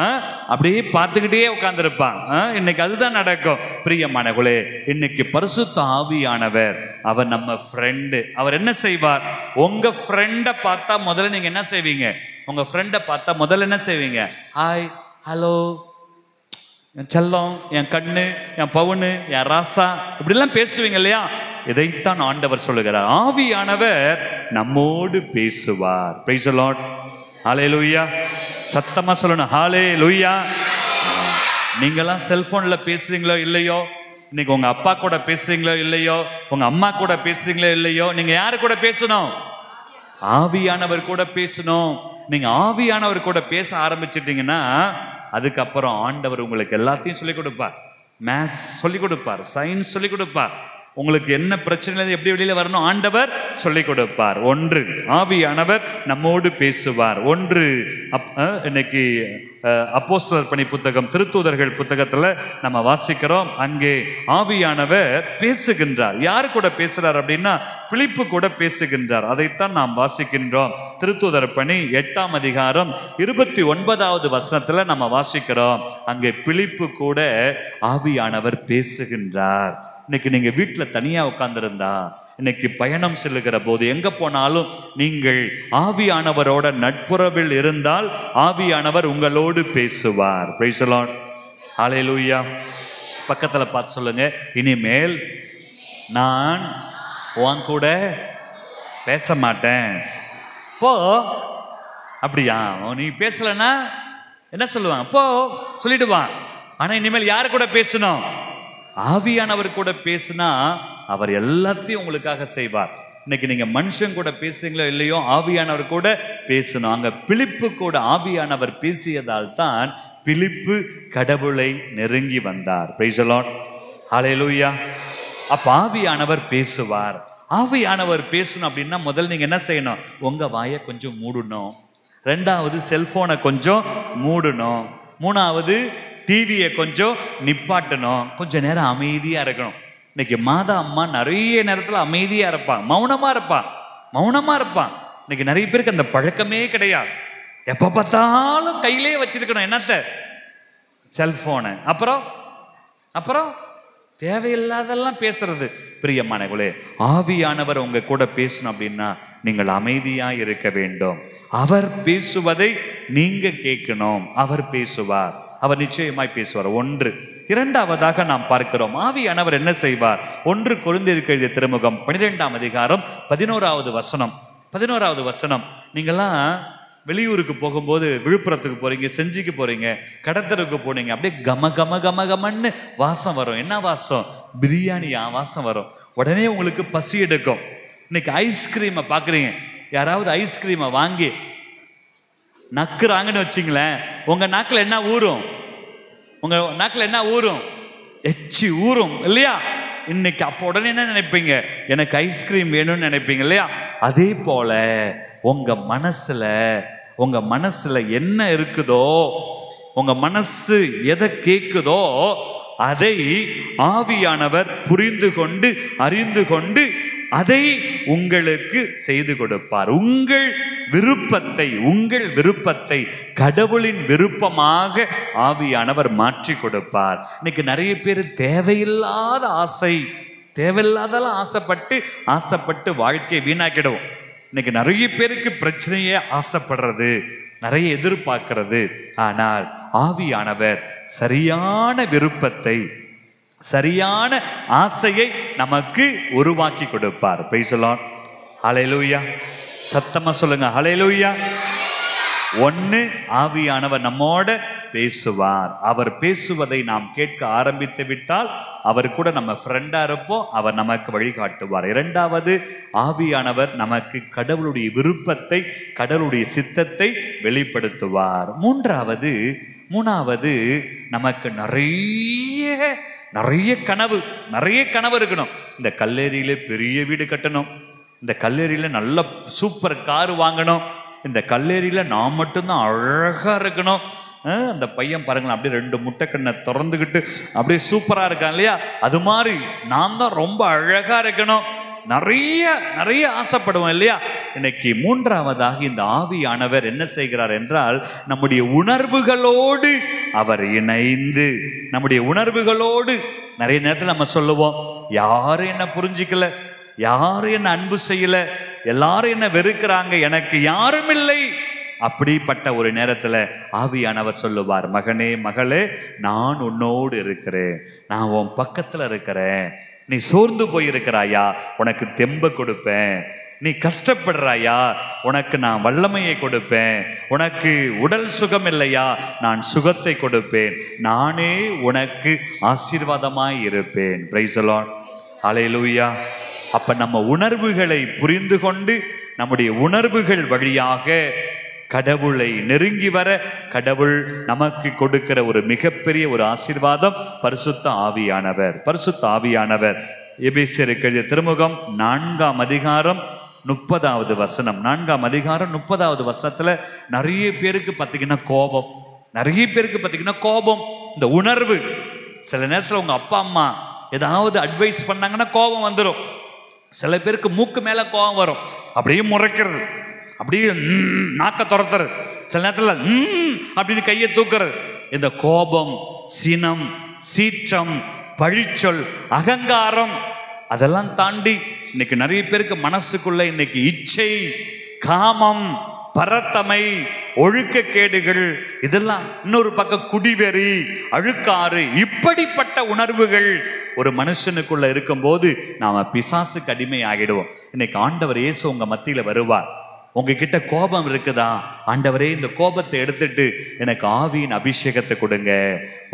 அப்படியே பார்த்துக்கிட்டே உட்கார்ந்துருப்பான். இன்னைக்கு அதுதான் நடக்கும். பிரியமானவர்களே, இன்னைக்கு பரிசுத்த ஆவியானவர் அவர் நம்ம ஃப்ரெண்டு. அவர் என்ன செய்வார்? உங்க ஃப்ரெண்டை பார்த்தா முதல்ல நீங்க என்ன செய்வீங்க? உங்க ஃப்ரெண்டை பார்த்தா முதல்ல என்ன செய்வீங்க? ஹாய், ஹலோ, என் செல்லம், என் கண்ணு, என் பவுனு, என் ராசா, இப்படிலாம் பேசுவீங்க இல்லையா? இதைத்தான் ஆண்டவர் சொல்லுகிறார். ஆவியானவர் நம்மோடு பேசுவார். Praise the Lord. ஹல்லேலூயா. சத்தமா சொல்லணும். ஹல்லேலூயா. நீங்கெல்லாம் செல்போன்ல பேசுறீங்களோ இல்லையோ, இன்னைக்கு உங்க அப்பா கூட பேசுறீங்களோ இல்லையோ, உங்க அம்மா கூட பேசுறீங்களோ இல்லையோ, நீங்க யாரு கூட பேசணும்? ஆவியானவர் கூட பேசணும். நீங்க ஆவியானவர் கூட பேச ஆரம்பிச்சிட்டீங்கன்னா அதுக்கப்புறம் ஆண்டவர் உங்களுக்கு எல்லாத்தையும் சொல்லிக் கொடுப்பார். மேத்ஸ் சொல்லிக் கொடுப்பார், சயின்ஸ் சொல்லிக் கொடுப்பார். உங்களுக்கு என்ன பிரச்சனை, எப்படி வெளியில வரணும் ஆண்டவர் சொல்லிக் கொடுப்பார். 1, ஆவியானவர் நம்மோடு பேசுவார். 1 இன்னைக்கு அப்போஸ்தலர் பணி புத்தகம், திருத்தூதர்கள் புத்தகத்துல நம்ம வாசிக்கிறோம். அங்கே ஆவியானவர் பேசுகின்றார். யாரு கூட பேசுறார் அப்படின்னா பிலிப்பு கூட பேசுகின்றார். அதைத்தான் நாம் வாசிக்கின்றோம். திருத்தூதர் பணி 8ஆம் அதிகாரம் 29வது வசனத்துல நம்ம வாசிக்கிறோம். அங்கே பிலிப்பு கூட ஆவியானவர் பேசுகின்றார். இன்னைக்கு நீங்க வீட்டுல தனியா உட்கார்ந்திருந்தா, இன்னைக்கு பயணம் செல்லுகிற போது, எங்க போனாலும் நீங்கள் ஆவியானவரோட நட்புறவில் இருந்தால் ஆவியானவர் உங்களோடு பேசுவார். Praise the Lord. ஹல்லேலூயா. பக்கத்துல பார்த்து சொல்லுங்க, இனிமேல் நான் உன் கூட பேச மாட்டேன். போ. அப்படியா? நீ பேசலன்னா என்ன சொல்லுவான்? போ சொல்லிடுவான். ஆனா இனிமேல் யாரு கூட பேசணும்? ஆவியானவர் கூட பேசினா அவர் எல்லாத்தையும் உங்களுக்காக செய்வார். இன்னைக்கு நீங்க மனுஷன் கூட பேசுறீங்களோ இல்லையோ, ஆவியானவர் கூட பேசணும். அங்க பிலிப்பு கூட ஆவியானவர் பேசியதால் தான் பிலிப்பு கடவுளை நெருங்கி வந்தார். Praise the Lord. ஹல்லேலூயா. அப்ப ஆவியானவர் பேசுவார். ஆவியானவர் பேசணும் அப்படின்னா முதல்ல நீங்க என்ன செய்யணும்? உங்க வாயை கொஞ்சம் மூடணும். ரெண்டாவது செல்போனை கொஞ்சம் மூடணும். மூணாவது டிவியை கொஞ்சம் நிப்பாட்டணும். கொஞ்ச நேரம் அமைதியா இருக்கணும். இன்னைக்கு மாதா அம்மா நிறைய நேரத்துல அமைதியா இருப்பான், மௌனமா இருப்பான். இன்னைக்கு நிறைய பேருக்கு அந்த பழக்கமே கிடையாது. எப்ப பார்த்தாலும் கையிலே வச்சிருக்கணும். என்னத்த? செல்போனை. அப்புறம் தேவையில்லாதெல்லாம் பேசுறது. பிரியமானவர்களே, ஆவியானவர் உங்க கூட பேசணும் அப்படின்னா நீங்கள் அமைதியா இருக்க வேண்டும். அவர் பேசுவதை நீங்க கேட்கணும். அவர் பேசுவார், அவர் நிச்சயமாய் பேசுவார். ஒன்று. இரண்டாவதாக நாம் பார்க்கிறோம், ஆவியானவர் என்ன செய்வார்? 1 கொரிந்தியருக்கு எழுதிய திருமுகம் 12ஆம் அதிகாரம் 11வது வசனம். நீங்கெல்லாம் வெளியூருக்கு போகும்போது, விழுப்புரத்துக்கு போறீங்க, செஞ்சிக்கு போறீங்க, கடத்தருக்கு போனீங்க, அப்படியே கமன்னு வாசம் வரும். என்ன வாசம்? பிரியாணியா வாசம் வரும். உடனே உங்களுக்கு பசி எடுக்கும். இன்னைக்கு ஐஸ்கிரீமை பாக்குறீங்க, யாராவது ஐஸ்கிரீமை வாங்கி நக்குறாங்கன்னு வச்சிங்களேன், உங்க நாக்கில் என்ன ஊறும்? எச்சி ஊறும் இல்லையா? இன்னைக்கு அப்போ உடனே என்ன நினைப்பீங்க? எனக்கு ஐஸ்கிரீம் வேணும்னு நினைப்பீங்க இல்லையா? அதே போல உங்க மனசுல என்ன இருக்குதோ, உங்க மனசு எதை கேட்குதோ அதை ஆவியானவர் புரிந்து கொண்டு அறிந்து கொண்டு அதை உங்களுக்கு செய்து கொடுப்பார். உங்கள் விருப்பத்தை கடவுளின் விருப்பமாக ஆவியானவர் மாற்றி கொடுப்பார். இன்னைக்கு நிறைய பேர் தேவையில்லாதெல்லாம் ஆசைப்பட்டு வாழ்க்கையை வீணாக்கிடுவோம். இன்னைக்கு நிறைய பேருக்கு பிரச்சனையே ஆசைப்படுறது, நிறைய எதிர்பார்க்கிறது. ஆனால் ஆவியானவர் சரியான விருப்பத்தை, சரியான ஆசையை நமக்கு உருவாக்கி கொடுப்பார். Praise the Lord. ஹல்லேலூயா. சத்தமா சொல்லுங்க ஹல்லேலூயா. 1, ஆவியானவர் நம்மோட பேசுவார். அவர் பேசுவதை நாம் கேட்க ஆரம்பித்து விட்டால் அவர் கூட நம்ம ஃப்ரெண்டா இருப்போம், அவர் நமக்கு வழிகாட்டுவார். இரண்டாவது, ஆவியானவர் நமக்கு கடவுளுடைய விருப்பத்தை, கடவுளுடைய சித்தத்தை வெளிப்படுத்துவார். மூன்றாவது நமக்கு நிறைய கனவு இருக்கணும். இந்த கல்லறையில பெரிய வீடு கட்டணும், இந்த கல்லறையில நல்ல சூப்பர் கார் வாங்கணும், இந்த கல்லறையில நான் மட்டும்தான் அழகா இருக்கணும். அந்த பையன் பாருங்களேன், அப்படியே 2 முட்டைக்கண்ணை திறந்துக்கிட்டு அப்படியே சூப்பரா இருக்கான் இல்லையா? அது மாதிரி நான் தான் ரொம்ப அழகா இருக்கணும். நிறைய ஆசைப்படுவோம் இல்லையா? இன்னைக்கு மூன்றாவதாக இந்த ஆவியானவர் என்ன செய்கிறார் என்றால், நம்முடைய உணர்வுகளோடு அவர் இணைந்து, நம்முடைய உணர்வுகளோடு நிறைய நேரத்தில் நம்ம சொல்லுவோம், யாரும் என்ன புரிஞ்சிக்கல, யாரும் என்ன அன்பு செய்யல, எல்லாரும் என்ன வெறுக்கிறாங்க, எனக்கு யாரும் இல்லை. அப்படிப்பட்ட ஒரு நேரத்துல ஆவியானவர் சொல்லுவார், மகனே மகளே, நான் உன்னோடு இருக்கிறேன், நான் உன் பக்கத்துல இருக்கிறேன். நீ சோர்ந்து போயிருக்கிறாயா, உனக்கு தெம்ப கொடுப்பேன். நீ கஷ்டப்படுறாயா, உனக்கு நான் வல்லமையை கொடுப்பேன். உனக்கு உடல் சுகம் இல்லையா, நான் சுகத்தை கொடுப்பேன். நானே உனக்கு ஆசீர்வாதமாய் இருப்பேன். Praise the Lord. ஹல்லேலூயா. அப்ப நம்ம உணர்வுகளை புரிந்து கொண்டு நம்முடைய உணர்வுகள் வழியாக கடவுளை நெருங்கி வர கடவுள் நமக்கு கொடுக்கிற ஒரு மிகப்பெரிய ஒரு ஆசீர்வாதம் பரிசுத்த ஆவியானவர். பரிசுத்த ஆவியானவர் எபேசியருக்கு எழுதிய திருமுகம் 4ஆம் அதிகாரம் 30வது வசனம். 4ஆம் அதிகாரம் 30வது வசனத்துல நிறைய பேருக்கு பார்த்தீங்கன்னா கோபம், இந்த உணர்வு. சில நேரத்தில் உங்க அப்பா அம்மா ஏதாவது அட்வைஸ் பண்ணாங்கன்னா கோபம் வந்துடும். சில பேருக்கு மூக்கு மேல கோபம் வரும், அப்படியே முறைக்கிறது, அப்படியே நாக்க துரத்துறது, சில நேரத்தில் அப்படின்னு கையை தூக்குறது. இந்த கோபம், சினம், சீற்றம், பழிச்சொல், அகங்காரம், அதெல்லாம் தாண்டி இன்னைக்கு நிறைய பேருக்கு மனசுக்குள்ள இன்னைக்கு இச்சை, காமம், பரத்தமை, ஒழுக்கக்கேடுகள், இதெல்லாம், இன்னொரு பக்கம் குடிவெறி, அழுக்காறு, இப்படிப்பட்ட உணர்வுகள் ஒரு மனுஷனுக்குள்ள இருக்கும்போது நாம பிசாசுக்கு அடிமை ஆகிடுவோம். இன்னைக்கு ஆண்டவர் இயேசு உங்க மத்தியில வருவார். உங்ககிட்ட கோபம் இருக்குதா, ஆண்டவரே இந்த கோபத்தை எடுத்துட்டு எனக்கு ஆவியின் அபிஷேகத்தை கொடுங்க.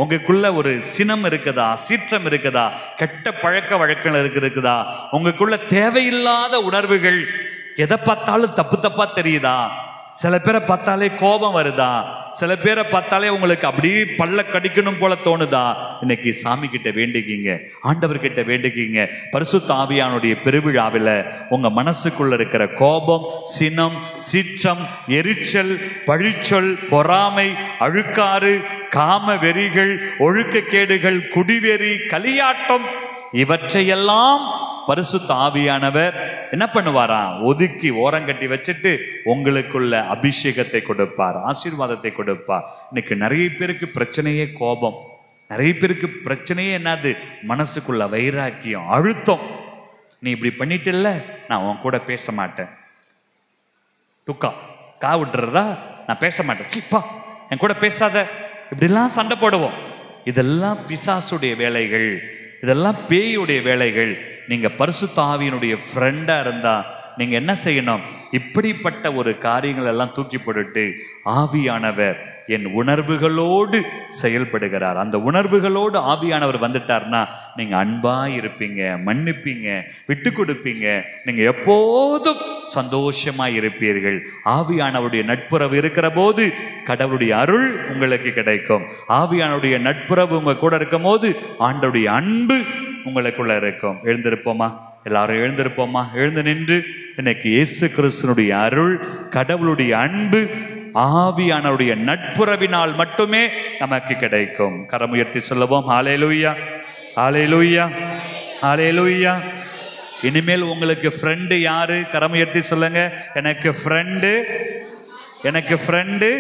உங்களுக்குள்ள ஒரு சினம் இருக்குதா, சீற்றம் இருக்குதா, கெட்ட பழக்க வழக்கங்கள் இருக்குதா, உங்களுக்குள்ள தேவையில்லாத உணர்வுகள், எதை பார்த்தாலும் தப்பா தெரியுதா, சில பேரை பார்த்தாலே கோபம் வருதா, சில பேரை பார்த்தாலே உங்களுக்கு அப்படியே பல்ல கடிக்கணும் போல தோணுதா? இன்னைக்கு சாமி கிட்ட வேண்டிக்கிங்க, ஆண்டவர்கிட்ட வேண்டிக்கிங்க. பரிசுத்த ஆவியானுடைய பெருவிழாவில் உங்க மனசுக்குள்ள இருக்கிற கோபம், சினம், சீற்றம், எரிச்சல், பழிச்சொல், பொறாமை, அழுக்காறு, காம வெறிகள், ஒழுக்கக்கேடுகள், குடிவெறி, களியாட்டம், இவற்றையெல்லாம் பரிசுத்த ஆவியானவர் என்ன பண்ணுவாராம்? ஒதுக்கி ஓரங்கட்டி வச்சுட்டு உங்களுக்குள்ள அபிஷேகத்தை கொடுப்பார், ஆசீர்வாதத்தை கொடுப்பார். இன்னைக்கு நிறைய பேருக்கு பிரச்சனையே கோபம், நிறைய பேருக்கு பிரச்சனையே என்னது? மனசுக்குள்ள வைராக்கியம், அழுத்தம். நீ இப்படி பண்ணிட்டில்ல, நான் உன் கூட பேச மாட்டேன். துக்கா கா விட்டுறதா? நான் பேச மாட்டேன், சிப்பா என் கூட பேசாத, இப்படிலாம் சண்டை போடுவோம். இதெல்லாம் பிசாசுடைய வேலைகள், இதெல்லாம் பேயுடைய வேலைகள். நீங்க பரிசுத்த ஆவியினுடைய ஃப்ரெண்டா இருந்தா நீங்க என்ன செய்யணும்? இப்படிப்பட்ட ஒரு காரியங்கள் எல்லாம் தூக்கி போட்டுட்டு, ஆவியானவர் என் உணர்வுகளோடு செயல்படுகிறார். அந்த உணர்வுகளோடு ஆவியானவர் வந்துட்டார்னா நீங்க அன்பா இருப்பீங்க, மன்னிப்பீங்க, விட்டு கொடுப்பீங்க. நீங்க எப்போதும் சந்தோஷமா இருப்பீர்கள். ஆவியானவருடைய நட்புறவு இருக்கிற போது கடவுளுடைய அருள் உங்களுக்கு கிடைக்கும். ஆவியானவருடைய நட்புறவு உங்க கூட இருக்கும் போது ஆண்டவருடைய அன்பு உங்களுக்குள்ள இருக்கும். எழுந்திருப்போமா? எல்லாரும் எழுந்திருப்போமா? எழுந்து நின்று இன்னைக்கு இயேசு கிறிஸ்துனுடைய அருள், கடவுளுடைய அன்பு, ஆவியானவருடைய நட்புறவினால் மட்டுமே நமக்கு கிடைக்கும். கரமுயர்த்தி சொல்லுவோம், ஹல்லேலூயா, ஹல்லேலூயா, ஹல்லேலூயா. இனிமேல் உங்களுக்கு ஃப்ரெண்டு யாரு? கரமுயர்த்தி சொல்லுங்க. எனக்கு ஃப்ரெண்டு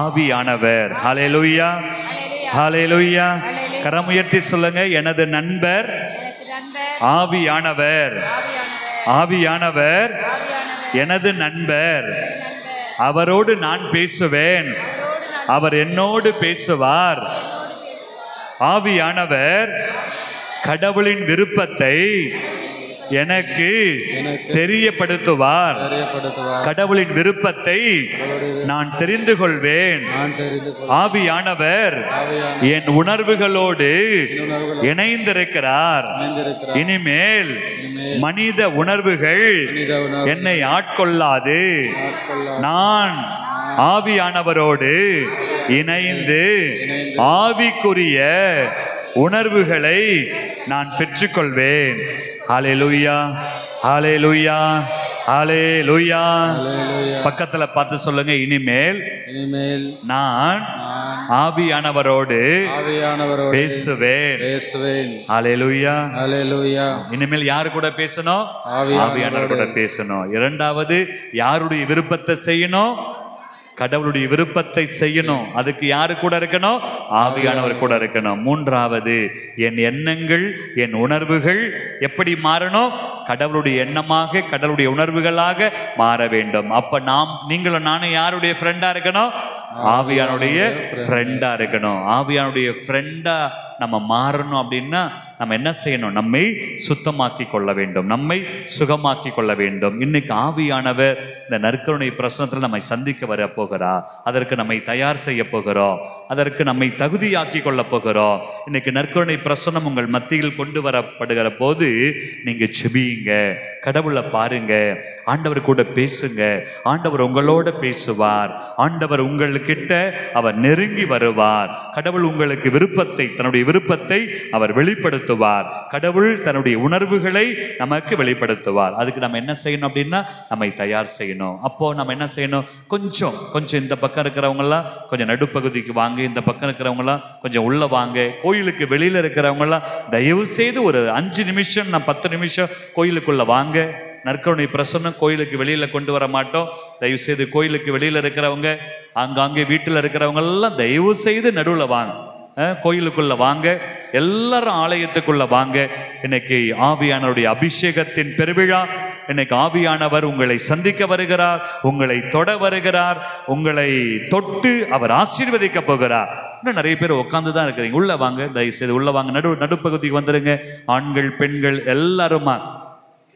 ஆவியானவர். ஹல்லேலூயா, ஹல்லேலூயா. கரமுயர்த்தி சொல்லுங்க. எனது நண்பர் ஆவியானவர், ஆவியானவர் எனது நண்பர். அவரோடு நான் பேசுவேன், அவர் என்னோடு பேசுவார். ஆவியானவர் கடவுளின் விருப்பத்தை எனக்கு தெரியப்படுத்துவார். கடவுளின் விருப்பத்தை நான் தெரிந்து கொள்வேன். ஆவியானவர் என் உணர்வுகளோடு இணைந்திருக்கிறார். இனிமேல் மனித உணர்வுகள் என்னை ஆட்கொள்ளாது. நான் ஆவியானவரோடு இணைந்து ஆவிக்குரிய உணர்வுகளை நான் பெற்றுக்கொள்வேன். ஹல்லேலூயா, ஹல்லேலூயா, ஹல்லேலூயா. பக்கத்துல பார்த்து சொல்லுங்க, இனிமேல் நான் ஆவியானவரோடு பேசுவேன். ஹல்லேலூயா, ஹல்லேலூயா. இனிமேல் யாரு கூட பேசணும்? ஆவியானவர் கூட பேசணும். இரண்டாவது, யாருடைய விருப்பத்தை செய்யணும்? கடவுளுடைய விருப்பத்தை செய்யணும். அதுக்கு யாரு கூட இருக்கணும்? ஆவியானவர் கூட இருக்கணும். மூன்றாவது, என் எண்ணங்கள், என் உணர்வுகள் எப்படி மாறணும்? கடவுளுடைய எண்ணமாக, கடவுளுடைய உணர்வுகளாக மாற வேண்டும். அப்ப நீங்களும் நானும் யாருடைய ஃப்ரெண்டா இருக்கணும்? ஆவியானுடைய ஃப்ரெண்டா இருக்கணும். ஆவியானுடைய ஃப்ரெண்டா நம்ம மாறணும் அப்படின்னா நம்ம என்ன செய்யணும்? நம்மை சுத்தமாக்கி கொள்ள வேண்டும், நம்மை சுகமாக்கி கொள்ள வேண்டும். இன்னைக்கு ஆவியானவர் இந்த நற்கருணை பிரசனத்தில் நம்மை சந்திக்க வர போகிறார். அதற்கு நம்மை தயார் செய்ய போகிறோம், அதற்கு நம்மை தகுதியாக்கி கொள்ள போகிறோம். இன்னைக்கு நற்கருணை பிரசனம் உங்கள் மத்தியில் கொண்டு வரப்படுகிற போது நீங்க செபியுங்க, கடவுளை பாருங்க, ஆண்டவர் கூட பேசுங்க. ஆண்டவர் உங்களோட பேசுவார். ஆண்டவர் உங்கள்கிட்ட அவர் நெருங்கி வருவார். கடவுள் உங்களுக்கு தன்னுடைய விருப்பத்தை அவர் வெளிப்படுத்துவார். கடவுள் தன்னுடைய உணர்வுகளை நமக்கு வெளிப்படுத்துவார். அதுக்கு நம்ம என்ன செய்யணும் அப்படின்னா நம்மை தயார் செய்யணும். அப்போ நம்ம என்ன செய்யணும்? கொஞ்சம் இந்த பக்கம் இருக்கிறவங்க எல்லாம் கொஞ்சம் நடுப்பகுதிக்கு வாங்க, இந்த பக்கம் இருக்கிறவங்க எல்லாம் கொஞ்சம் உள்ள வாங்க. கோயிலுக்கு வெளியில இருக்கிறவங்க எல்லாம் தயவு செய்து ஒரு 5 நிமிஷம், 10 நிமிஷம் கோயிலுக்குள்ள வாங்க. நற்கருணை பிரசன்னம் கோயிலுக்கு வெளியில கொண்டு வர மாட்டோம். தயவு செய்து கோயிலுக்கு வெளியில இருக்கிறவங்க, அங்கங்கே வீட்டில் இருக்கிறவங்க எல்லாம் தயவு செய்து நடுவில் வாங்க, கோயிலுக்குள்ள வாங்க, எல்லாரும் ஆலயத்துக்குள்ள வாங்க. இன்னைக்கு ஆவியானவருடைய அபிஷேகத்தின் பெருவிழா. இன்னைக்கு ஆவியானவர் உங்களை சந்திக்க வருகிறார், உங்களை தொட வருகிறார், உங்களை தொட்டு அவர் ஆசீர்வதிக்க போகிறார். இன்னும் நிறைய பேர் உட்காந்து தான் இருக்கிறீங்க. உள்ள வாங்க, தயவு செய்து உள்ள வாங்க. நடுப்பகுதிக்கு வந்துருங்க. ஆண்கள், பெண்கள் எல்லாருமா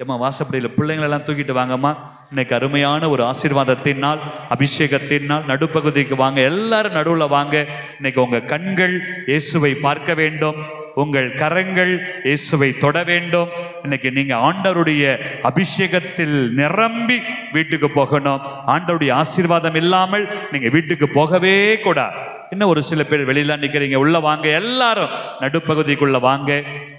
ஏமா வாசப்படியில் பிள்ளைங்களெல்லாம் தூக்கிட்டு வாங்கம்மா. இன்னைக்கு அருமையான ஒரு ஆசீர்வாதத்தின் நாள், அபிஷேகத்தின் நாள். நடுப்பகுதிக்கு வாங்க, எல்லாரும் நடுவில் வாங்க. இன்னைக்கு உங்க கண்கள் இயேசுவை பார்க்க வேண்டும், உங்கள் கரங்கள் இயேசுவை தொட வேண்டும். இன்னைக்கு நீங்க ஆண்டவருடைய அபிஷேகத்தில் நிரம்பி வீட்டுக்கு போகணும். ஆண்டவருடைய ஆசீர்வாதம் இல்லாமல் நீங்க வீட்டுக்கு போகவே கூடாது. இன்னும் ஒரு சில பேர் வெளியில நிக்கிறீங்க, உள்ள வாங்க, எல்லாரும் நடுப்பகுதிக்குள்ள வாங்க.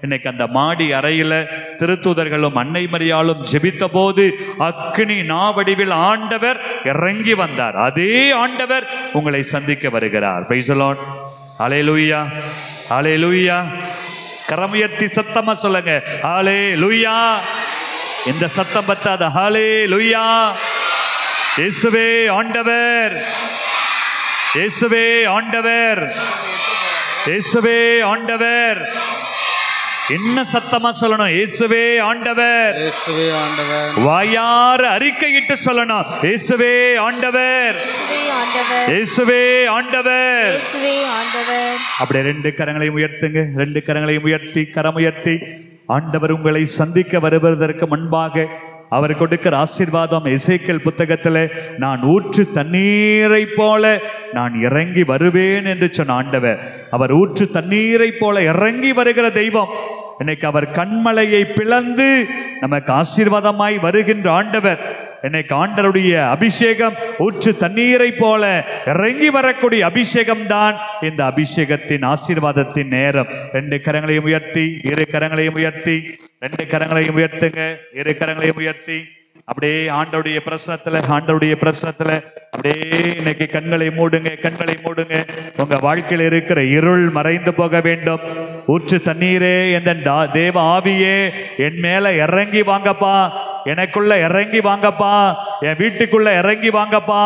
இன்னைக்கு அந்த மாடி அறையில திருத்தூதர்களும் அன்னை மரியாளும் ஜெபித்த போது அக்கினி நாவடிவில் ஆண்டவர் இறங்கி வந்தார். அதே ஆண்டவர் உங்களை சந்திக்க வருகிறார். Price the Lord. ஹல்லேலூயா, ஹல்லேலூயா. கரமுயர்த்தி சத்தமா சொல்லுங்க, ஹல்லேலூயா. இந்த சத்தம் பத்தாத, ஹல்லேலூயா. இயேசுவே ஆண்டவர், இயேசுவே ஆண்டவர், இயேசுவே ஆண்டவர். என்ன சத்தமா சொல்லணும்? இயேசுவே ஆண்டவர். இயேசுவே ஆண்டவர். வாயார அறிக்கையிட்டு சொல்லணும், இயேசுவே ஆண்டவர், இயேசுவே ஆண்டவர். அப்படியே ரெண்டு கரங்களையும் உயர்த்துங்க. ரெண்டு கரங்களையும் உயர்த்தி, கரம் உயர்த்தி, ஆண்டவர் உங்களை சந்திக்க வருவதற்கு முன்பாக அவர் கொடுக்கிற ஆசீர்வாதம் எசேக்கியேல் புத்தகத்தில் நான் ஊற்று தண்ணீரை போல நான் இறங்கி வருவேன் என்று சொன்ன ஆண்டவர், அவர் ஊற்று தண்ணீரை போல இறங்கி வருகிற தெய்வம். இன்னைக்கு அவர் கண்மலையை பிளந்து நமக்கு ஆசீர்வாதமாய் வருகின்ற ஆண்டவர். இன்னைக்கு ஆண்டவருடைய அபிஷேகம் ஊற்று தண்ணீரை போல இறங்கி வரக்கூடிய அபிஷேகம் தான் இந்த அபிஷேகத்தின் ஆசீர்வாதத்தின் நேரம். ரெண்டு கரங்களையும் உயர்த்தி, இரு கரங்களையும் உயர்த்தி, ரெண்டு கரங்களையும் உயர்த்துங்க, இரு கரங்களையும் உயர்த்தி. அப்படியே ஆண்டவருடைய பிரசனத்துல, ஆண்டவருடைய பிரசனத்துல அப்படியே இன்னைக்கு கண்களை மூடுங்க, கண்களை மூடுங்க. உங்க வாழ்க்கையில் இருக்கிற இருள் மறைந்து போக வேண்டும். ஊற்று தண்ணீரே, எந்த தேவ ஆவியே என் மேல இறங்கி வாங்கப்பா, எனக்குள்ள இறங்கி வாங்கப்பா, என் வீட்டுக்குள்ள இறங்கி வாங்கப்பா,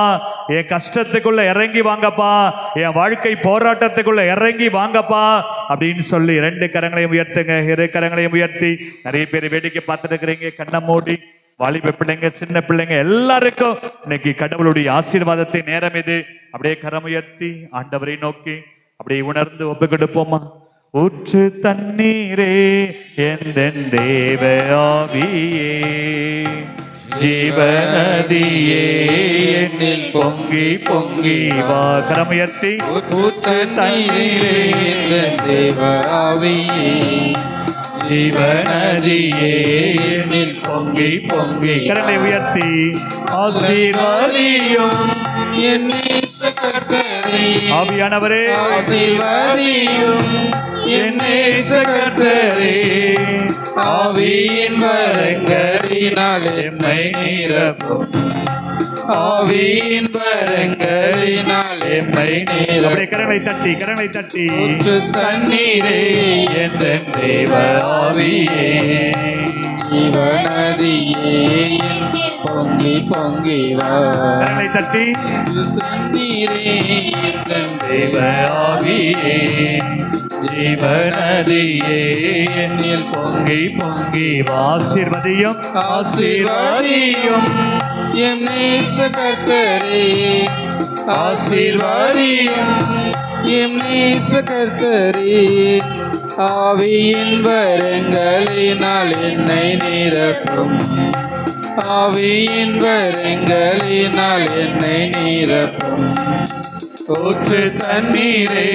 என் கஷ்டத்துக்குள்ள இறங்கி வாங்கப்பா, என் வாழ்க்கை போராட்டத்துக்குள்ள இறங்கி வாங்கப்பா அப்படின்னு சொல்லி ரெண்டு கரங்களையும் உயர்த்துங்க, இரு கரங்களையும் உயர்த்தி. நிறைய பேர் வேடிக்கை பார்த்துட்டு இருக்கிறீங்க, கண்ணை மூடி. வாலிப பிள்ளைங்க, சின்ன பிள்ளைங்க எல்லாருக்கும் இன்னைக்கு கடவுளுடைய ஆசீர்வாதத்தை நேரம் இது. அப்படியே கரம் உயர்த்தி ஆண்டவரை நோக்கி அப்படியே உணர்ந்து ஒப்பு கொடுப்போமா. ஊற்று தண்ணீரே எந்த தேவ ஆவியே, ஜீவநதியே என்னில் பொங்கி பொங்கி வா. கரம் உயர்த்தி. ஊற்று தண்ணீரே எந்த தேவ ஆவியே, ஜீவநதியே என்னில் பொங்கி பொங்கி. கரங்களை உயர்த்தி. ஆசீர்வாதியும் என்னை கர்த்தரே, ஆவியானவரே ஆசீர்வாதியும் என்னை கர்த்தரே, ஆவியின் வரங்களினால் என்னை நிரப்பும், ஆவியின் வரங்களினால் என்னை நிரப்பும். அப்படியே கரங்களை தட்டி, கரங்களை தட்டி. ஊற்று தண்ணீரே எந்த தேவ ஆவியே, ஜீவநதியே என்னில் பொங்கி பொங்கி வா. கரங்களை தட்டி. தண்ணீரே எந்த தேவ ஆவியே, ஜீவநதியே என்னில் பொங்கி பொங்கி வா. ஆசீர்வதியும், ஆசீர்வாதியும் என்னை கர்த்தரே, ஆசீர்வாதியும் என்னை கர்த்தரே, ஆவியின் வரங்களினால் என்னை நிரப்பும், ஆவியின் வரங்களினால் என்னை நிரப்பும். ஊற்று தண்ணீரே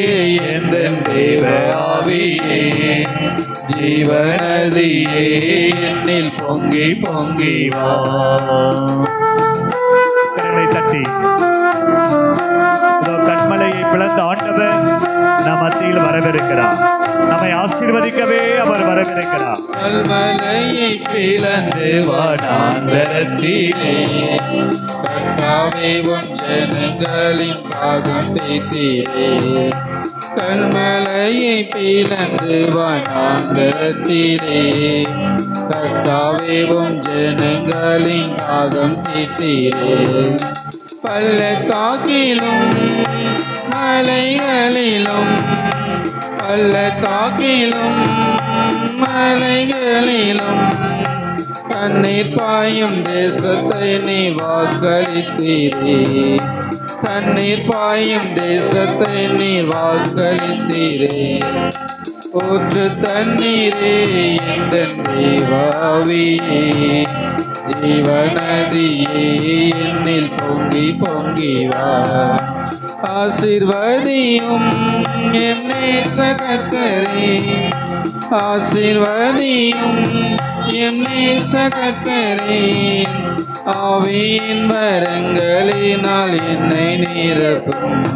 எந்த தேவ ஆவியே, ஜீவநதியே என்னில் பொங்கி பொங்கி வா. கரங்களை தட்டி. கண்மலையை பிளந்த ஆண்டவர் நம் மத்தியில் வரவிருக்கிறார். நம்மை ஆசீர்வதிக்கவே அவர் வரவிருக்கிறார். கல்மலையை பிளந்து வனாந்தரத்திலே, கர்த்தாவே உம் ஜனங்களின் பாகம் தீர்த்தீரே. கல்மலையை பிளந்து வனாந்தரத்திலே, கர்த்தாவே உம் ஜனங்களின் பாகம் தீர்த்தீரே. பள்ளத்தாக்கிலும் மலைகளிலும், பள்ளத்தாக்கிலும் மலைகளிலும், தண்ணீர் பாயும் தேசத்தை நீ வாக்களித்தீரே, தண்ணீர் பாயும் தேசத்தை நீ வாக்களித்தீரே. ஊற்று தண்ணீரே எந்த தேவ ஆவியே, ஜீவநதியே என்னில் பொங்கி பொங்கி வா. ஆசீர்வதியும் என் நேச கர்த்தரே, ஆசீர்வதியும் என் நேச கர்த்தரே, ஆவியின் வரங்களினால் என்னை நிரப்பும்,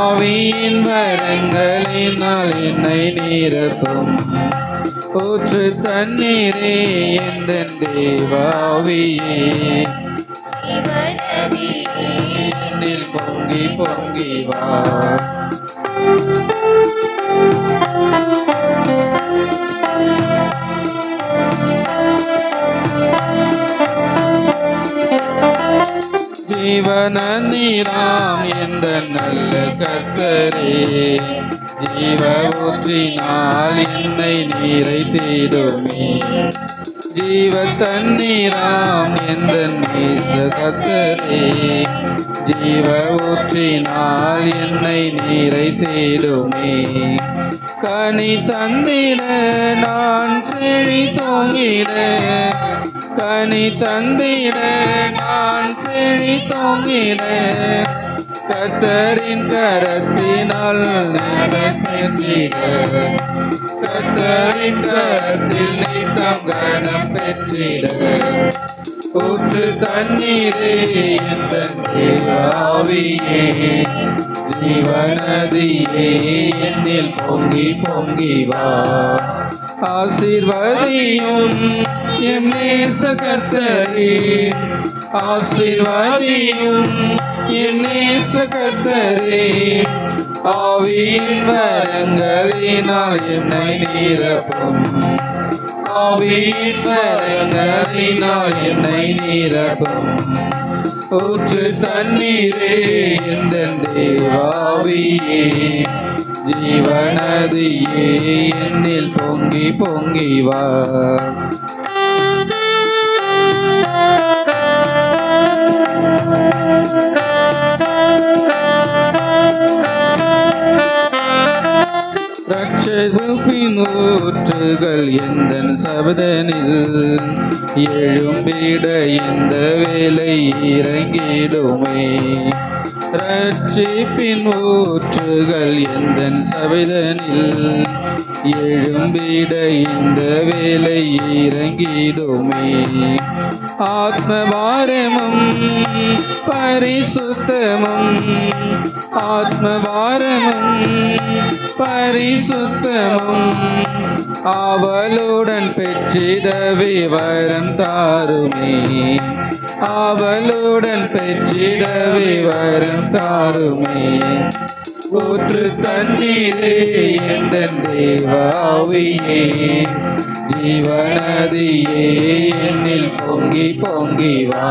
ஆவியின் வரங்களினால் என்னை நிரப்பும். ஊற்று தண்ணீரே எந்தன் தேவாவியே, என்னில் பொங்கி பொங்கி வா. ஜீவநீராம் எந்த நல்ல கர்த்தரே, ஜீவ ஊற்றினால் என்னை நீரை தேடுமே. ஜீவ தண்ணீராம் எந்த நேச கர்த்தரே, ஜீவ ஊற்றினால் என்னை நீரை தேடுமே. கனி தந்திட நான் செழி தோங்கிட, கனி தந்திட நான் செழி தோங்கிட, கர்த்தரின் கரத்தினால் பெற்றிட, கர்த்தரின் கரத்தில் நித்தம் கனம் பெற்றிட. ஊற்று தண்ணீரே எந்தன் தேவாவியே, ஜீவநதியே என்னில் பொங்கி பொங்கி வா. ஆசீர்வதியும் என் நேச கர்த்தரே, ஆசீர்வதியும் என் நேச கர்த்தரே, ஆவியின் வரங்களினால் என்னை நிரப்பும், ஆவியின் வரங்களினால் என்னை நிரப்பும். ஊற்று தண்ணீரே எந்தன் தேவாவியே, ஜீவநதியே என்னில் பொங்கி பொங்கி வா. ரட்சகத்தின் ஊற்றுகள் எந்தன் சபதனில் எழும்பிட எந்த வேலை இறங்கிடுமே. ரட்சிப்பின் ஊற்றுகள் எந்தன் சபதனில் எழும்பிட இந்த வேலை இறங்கிடுமே. ஆத்மபாரமும் பரிசுத்தமும், ஆத்மபாரமும் பரிசுத்தமும், ஆவலுடன் பெற்றிடவே வரம் தாருமே, ஆவலுடன் பெற்றிடவே வரம் தாருமே. ஊற்று தண்ணீரே எந்தன் தேவாவியே, ஜீவநதியே என்னில் பொங்கி பொங்கி வா.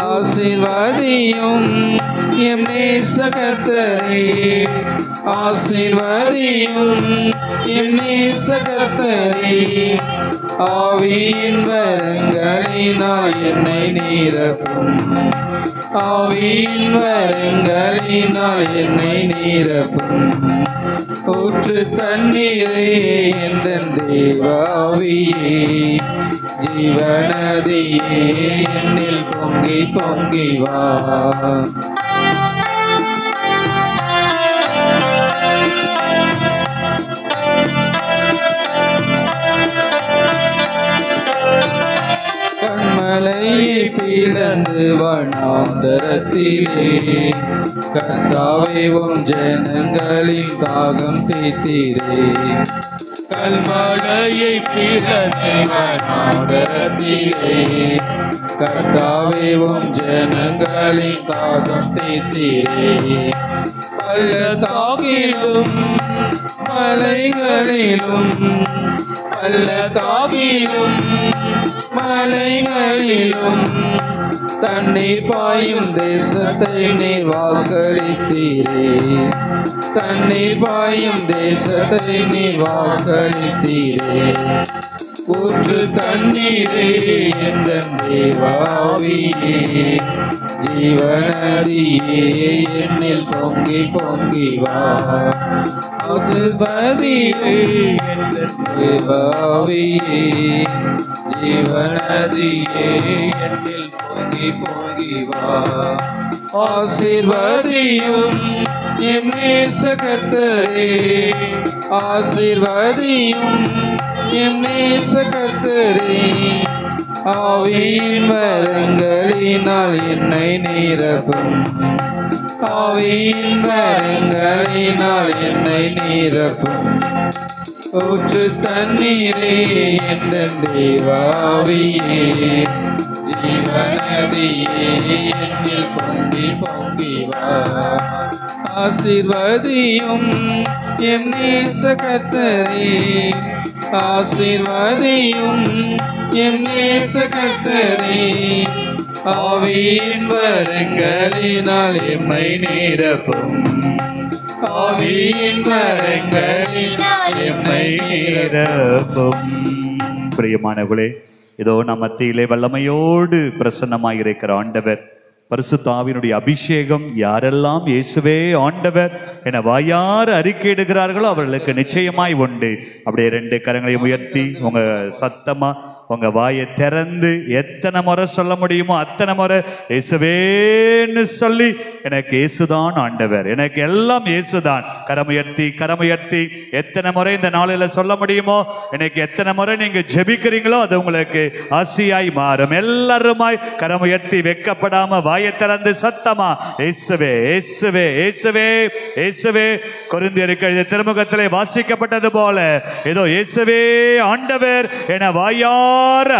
ஆசீர்வதியும் என் நேச கர்த்தரே, ஆசீர்வதியும் என் நேச கர்த்தரே, ஆவியின் வரங்களினால் என்னை நிரப்பும், ஆவியின் வரங்களினால் என்னை நிரப்பும். ஊற்று தண்ணீரே எந்தன் தேவாவியே, ஜீவநதியே என்னில் பொங்கி பொங்கி வா. கண்மலையை பிளந்து வனாந்தரத்திலே, கர்த்தாவே உம் ஜனங்களின் தாகம் தீர்த்தீரே. கல்மலையை பிளந்து வனாந்தரத்திலே, கர்த்தாவே உம் ஜனங்களின் தாகம் தீர்த்தீரே. பள்ளத்தாக்கிலும் மலைகளிலும், பள்ளத்தாக்கிலும் மலைகளிலும், தண்ணீர் பாயும் தேசத்தை நீர் வாக்களித்தீரே, தண்ணீர் பாயும் தேசத்தை நீர் வாக்களித்தீரே. ஊற்று தண்ணீரே எந்தன் தேவாவியே, ஜீவநதியே என்னில் பொங்கி பொங்கி வா. ஆசீர்வதியே எந்தன் தேவாவியே, ஜீவநதியே என்னில் பொங்கி பொங்கி வா. ஆசீர்வதியும் என் நேச கர்த்தரே, ஆசீர்வதியும் என் நேச கர்த்தரே. ஆவியின் வரங்களினால் என்னை நிரப்பும், ஆவியின் வரங்களினால் என்னை நிரப்பும். ஊற்று தண்ணீரே என் தேவாவியே, ஜீவநதியே என்னில் பொங்கி பொங்கி வா. ஆசீர்வதியும் என் நேச கர்த்தரே, ஆசீர்வதியும் என் நேச கர்த்தரே. ஆவியின் வரங்களினால் எம்மை நிரப்பும், ஆவியின் வரங்களினால் எம்மை நிரப்பும். பிரியமானவர்களே, இதோ நம் மத்தியிலே வல்லமையோடு பிரசன்னமாயிருக்கிற ஆண்டவர், பரிசுத்த ஆவியினுடைய அபிஷேகம் யாரெல்லாம் இயேசுவே ஆண்டவர் என வாயார அறிக்கையிடுகிறார்களோ அவர்களுக்கு நிச்சயமாய் உண்டு. அப்படியே 2 கரங்களையும் உயர்த்தி உங்க சத்தமா உங்க வாயை திறந்து எத்தனை முறை சொல்ல முடியுமோ அத்தனை முறை இயேசுவேன்னு சொல்லி, எனக்கு இயேசுதான் ஆண்டவர், எனக்கு எல்லாம் இயேசுதான். கரமுயர்த்தி எத்தனை முறை இந்த நாளில் சொல்ல முடியுமோ, எனக்கு எத்தனை முறை நீங்க ஜெபிக்கிறீங்களோ அது உங்களுக்கு ஆசியாய் மாறும். எல்லாருமாய் கரமுயர்த்தி வெக்கப்படாம வாயை திறந்து சத்தமா இயேசுவே இயேசுவே இயேசுவே இயேசுவே. கொரிந்தியருக்கு எழுதிய திருமுகத்திலே வாசிக்கப்பட்டது போல ஏதோ இயேசுவே ஆண்டவர் என வாயார்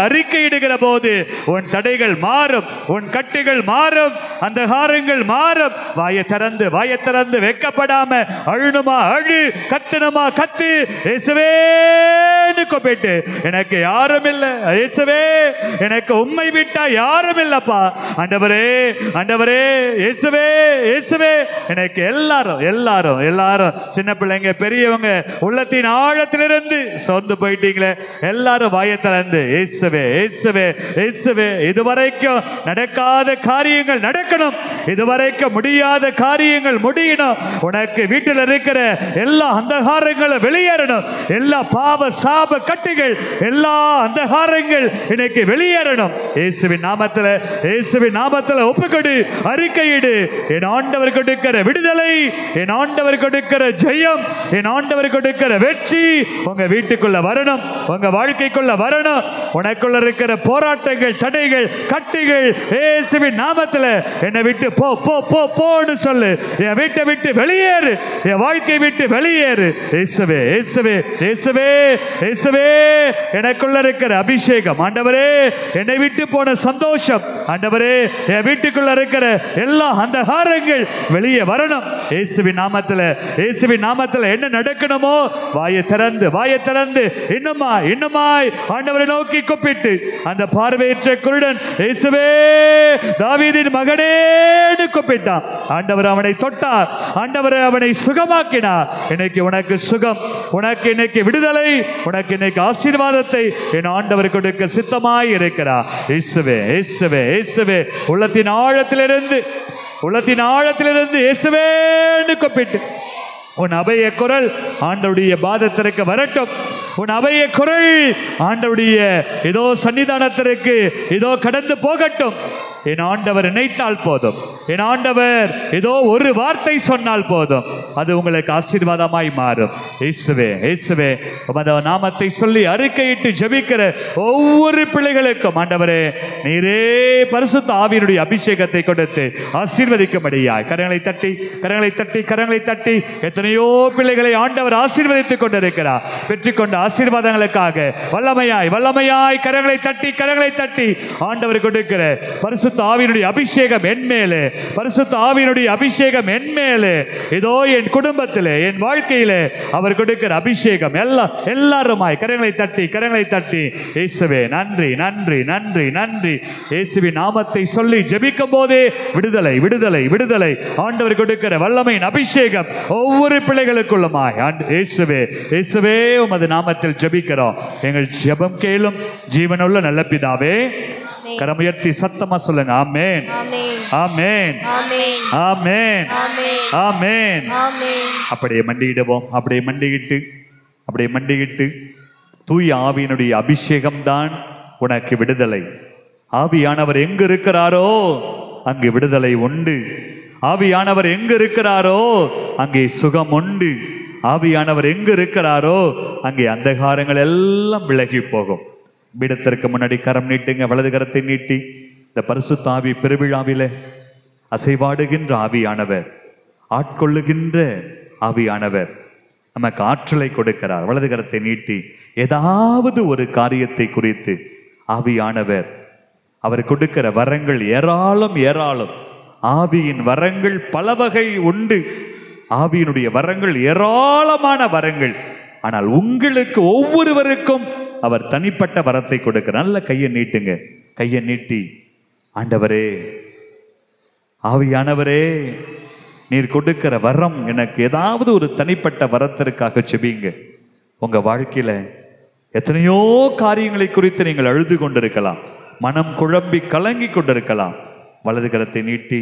அறிக்கையிடுகிற போது உன் தடைகள் மாறும், உன் கட்டுகள் மாறும், அந்த காரங்கள் மாறும். வாயை திறந்து வெக்கப்படாம அழுணுமா அழு, கத்துணுமா கத்து, இயேசுவேன்னு கூப்பிட்டு, எனக்கு யாரும் இல்லை இயேசுவே, எனக்கு உம்மை விட்டா யாரும் இல்லப்பா ஆண்டவரே ஆண்டவரே, இயேசுவே இயேசுவே. எனக்கு எல்லாரும் எல்லாரும் எல்லாரும் சின்ன பிள்ளைங்க பெரியவங்க உள்ளத்தின் ஆழத்திலிருந்து சோர்ந்து போயிட்டீங்களே, எல்லாரும் வாயை திறந்து இயேசுவே இயேசுவே இயேசுவே. இதுவரைக்கும் நடக்காத காரியங்கள் நடக்கணும், இதுவரைக்கும் முடியாத காரியங்கள் முடியணும். உனக்கு வீட்டில் இருக்கிற எல்லா அந்தகாரங்களும் வெளியேறணும், எல்லா பாவ சாப கட்டுகள் எல்லா அந்தகாரங்கள் இன்னைக்கு வெளியேறணும். இயேசுவின் நாமத்தில் இயேசுவின் நாமத்தில் ஒப்புக்கொடு, அறிக்கையிடு. என் ஆண்டவர் கொடுக்கிற விடுதலை, என் ஆண்டவர் கொடுக்கிற ஜெயம், என் ஆண்டவர் கொடுக்கிற வெற்றி உங்க வீட்டுக்குள்ள வரணும், உங்க வாழ்க்கைக்குள்ள வரணும். உனக்குள்ள இருக்கிற போராட்டங்கள், தடைகள், கட்டிகள் இயேசுவின் நாமத்தில் என்னை விட்டு போ போ போ போன்னு சொல்லு. என் வீட்டை விட்டு வெளியேறு, என் வாழ்க்கை விட்டு வெளியேறு. இயேசுவே இயேசுவே இயேசுவே இயேசுவே. எனக்குள்ள இருக்கிற அபிஷேகம் ஆண்டவரே, என்னை விட்டு போன சந்தோஷம் ஆண்டவரே, என் வீட்டுக்குள்ள இருக்கிற எல்லா அந்தகாரங்கள் வெளியே வரணும். இயேசுவின் நாமத்தில் இயேசுவின் நாமத்தில் என்ன நடக்கணுமோ வாயை திறந்து இன்னுமாய் ஆண்டவரை நோக்கி கூப்பிட்டு, அந்த பார்வையற்ற குருடன் இயேசுவே தாவீதின் மகனேன்னு கூப்பிட்டான். ஆண்டவர் அவனை தொட்டார், ஆண்டவர் அவனை சுகமாக்கினார். இன்னைக்கு உனக்கு சுகம், உனக்கு இன்னைக்கு விடுதலை, உனக்கு இன்னைக்கு ஆசீர்வாதத்தை என் ஆண்டவர் கொடுக்க சித்தமாய் இருக்கிறார். இயேசுவே இயேசுவே இயேசுவே. உள்ளத்தின் ஆழத்திலிருந்து இயேசுவேன்னு கூப்பிட்டு உன் அபய குரல் ஆண்டவருடைய பாதத்திற்கு வரட்டும். உன் அபய குரல் ஆண்டவருடைய ஏதோ சன்னிதானத்திற்கு ஏதோ கடந்து போகட்டும். என் ஆண்டவர் நினைத்தால் போதும், என் ஆண்டவர் ஏதோ ஒரு வார்த்தை சொன்னால் போதும், அது உங்களுக்கு ஆசீர்வாதமாய் மாறும். இயேசுவே இயேசுவே. உமது நாமத்தை சொல்லி அறிக்கையிட்டு ஜெபிக்கிற ஒவ்வொரு பிள்ளைகளுக்கும் ஆண்டவரே நீரே பரிசுத்த ஆவியினுடைய அபிஷேகத்தை கொடுத்து ஆசீர்வதிக்கும்படியாய் கரங்களை தட்டி எத்தனையோ பிள்ளைகளை ஆண்டவர் ஆசீர்வதித்துக் கொண்டிருக்கிறார். பெற்றுக்கொண்ட ஆசீர்வாதங்களுக்காக வல்லமையாய் கரங்களை தட்டி ஆண்டவர் கொடுக்கிற பரிசுத்த ஆவியினுடைய அபிஷேகம் என் மேலே, பரிசுத்த ஆவியினுடைய அபிஷேகம் என் மேலே, இதோ என் குடும்பத்திலே, என் வாழ்க்கையிலே அவர் கொடுக்கிற அபிஷேகம் எல்லாருமாய் கரங்களை தட்டி இயேசுவே நன்றி நன்றி நன்றி நன்றி. இயேசுவின் நாமத்தை சொல்லி ஜெபிக்கும் போதே விடுதலை ஆண்டவர் கொடுக்கிற வல்லமையின் அபிஷேகம் ஒவ்வொரு பிள்ளைகளுக்குள்ளுமாய் இயேசுவே உமது நாமத்தில் ஜெபிக்கிறோம். எங்கள் ஜெபம் கேளும் ஜீவனுள்ள நல்ல பிதாவே. கரமுயர்த்தி சத்தமா சொல்லுங்க ஆமென் ஆமென் ஆமென் ஆமென். அப்படியே மண்டியிடுவோம். அப்படியே மண்டியிட்டு தூய ஆவியினுடைய அபிஷேகம் தான் உனக்கு விடுதலை. ஆவியானவர் எங்கு இருக்கிறாரோ அங்கு விடுதலை உண்டு. ஆவியானவர் எங்கு இருக்கிறாரோ அங்கே சுகம் உண்டு. ஆவியானவர் எங்கு இருக்கிறாரோ அங்கே அந்தகாரங்கள் எல்லாம் விலகி போகும். பீடத்திற்கு முன்னாடி கரம் நீட்டுங்க, வலது கரத்தை நீட்டி. இந்த பரிசுத்த ஆவி பெருவிழாவிலே அசைவாடுகின்ற ஆவியானவர், ஆட்கொள்ளுகின்ற ஆவியானவர் நமக்கு ஆற்றலை கொடுக்கிறார். வலது கரத்தை நீட்டி ஏதாவது ஒரு காரியத்தை குறித்து ஆவியானவர் அவர் கொடுக்கிற வரங்கள் ஏராளம் ஏராளம். ஆவியின் வரங்கள் பல வகை உண்டு. ஆவியினுடைய வரங்கள் ஏராளமான வரங்கள். ஆனால் உங்களுக்கு ஒவ்வொருவருக்கும் அவர் தனிப்பட்ட வரத்தை கொடுக்கிறார். நல்ல கையை நீட்டுங்க, கையை நீட்டி ஆண்டவரே, ஆவியானவரே, நீர் கொடுக்கிற வரம் எனக்கு ஏதாவது ஒரு தனிப்பட்ட வரத்திற்காக செபிங்க. உங்க வாழ்க்கையில எத்தனையோ காரியங்களை குறித்து நீங்கள் அழுது கொண்டிருக்கலாம், மனம் குழம்பி கலங்கி கொண்டிருக்கலாம். வலது கரத்தை நீட்டி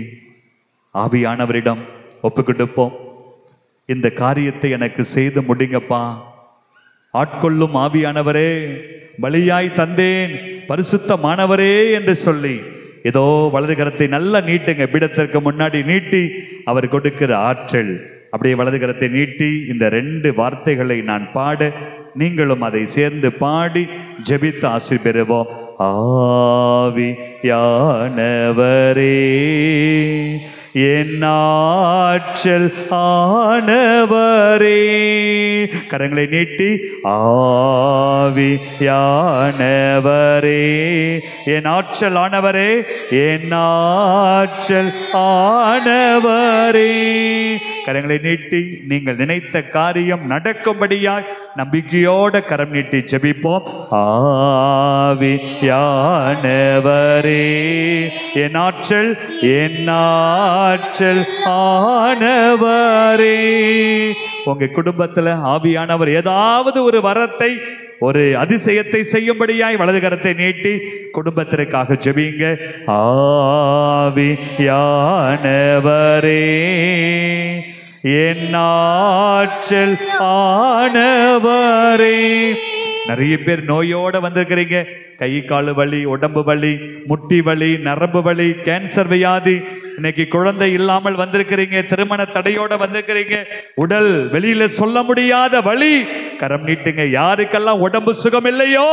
ஆவியானவரிடம் ஒப்பு கொடுப்போம். இந்த காரியத்தை எனக்கு செய்து முடிங்கப்பா. ஆட்கொள்ளும் ஆவியானவரே, பலியாய் தந்தேன் பரிசுத்தமானவரே என்று சொல்லி ஏதோ வலது கரத்தை நல்லா நீட்டுங்க. பீடத்திற்கு முன்னாடி நீட்டி அவர் கொடுக்கிற ஆற்றல். அப்படியே வலது கரத்தை நீட்டி இந்த 2 வார்த்தைகளை நான் பாட நீங்களும் அதை சேர்ந்து பாடி ஜெபித்து ஆசி பெறுவோம். ஆவியானவரே, என் ஆற்றல் ஆனவரே. கரங்களை நீட்டி ஆவியானவரே, என் ஆற்றல் ஆனவரே, என் ஆற்றல் ஆனவரே. கரங்களை நீட்டி நீங்கள் நினைத்த காரியம் நடக்கும்படியாய் நம்பிக்கையோட கரம் நீட்டி ஜெபிப்போம். ஆவியானவரே, என் ஆற்றல், என் ஆற்றல் ஆனவரே. உங்க குடும்பத்துல ஆவியானவர் ஏதாவது ஒரு வரத்தை, ஒரு அதிசயத்தை செய்யும்படியாய் வலது கரத்தை நீட்டி குடும்பத்திற்காக ஜெபிங்க. ஆவியானவரே, என் ஆற்றல் ஆனவரே. நிறைய பேர் நோயோட வந்திருக்கிறீங்க. கை கால் வலி, உடம்பு வலி, முட்டி வலி, நரம்பு வலி, கேன்சர் வியாதி. இன்னைக்கு குழந்தை இல்லாமல் வந்திருக்கிறீங்க, திருமண தடையோட வந்திருக்கிறீங்க, உடல் வெளியில சொல்ல முடியாத வலி. கரம் நீட்டுங்க. யாருக்கெல்லாம் உடம்பு சுகம் இல்லையோ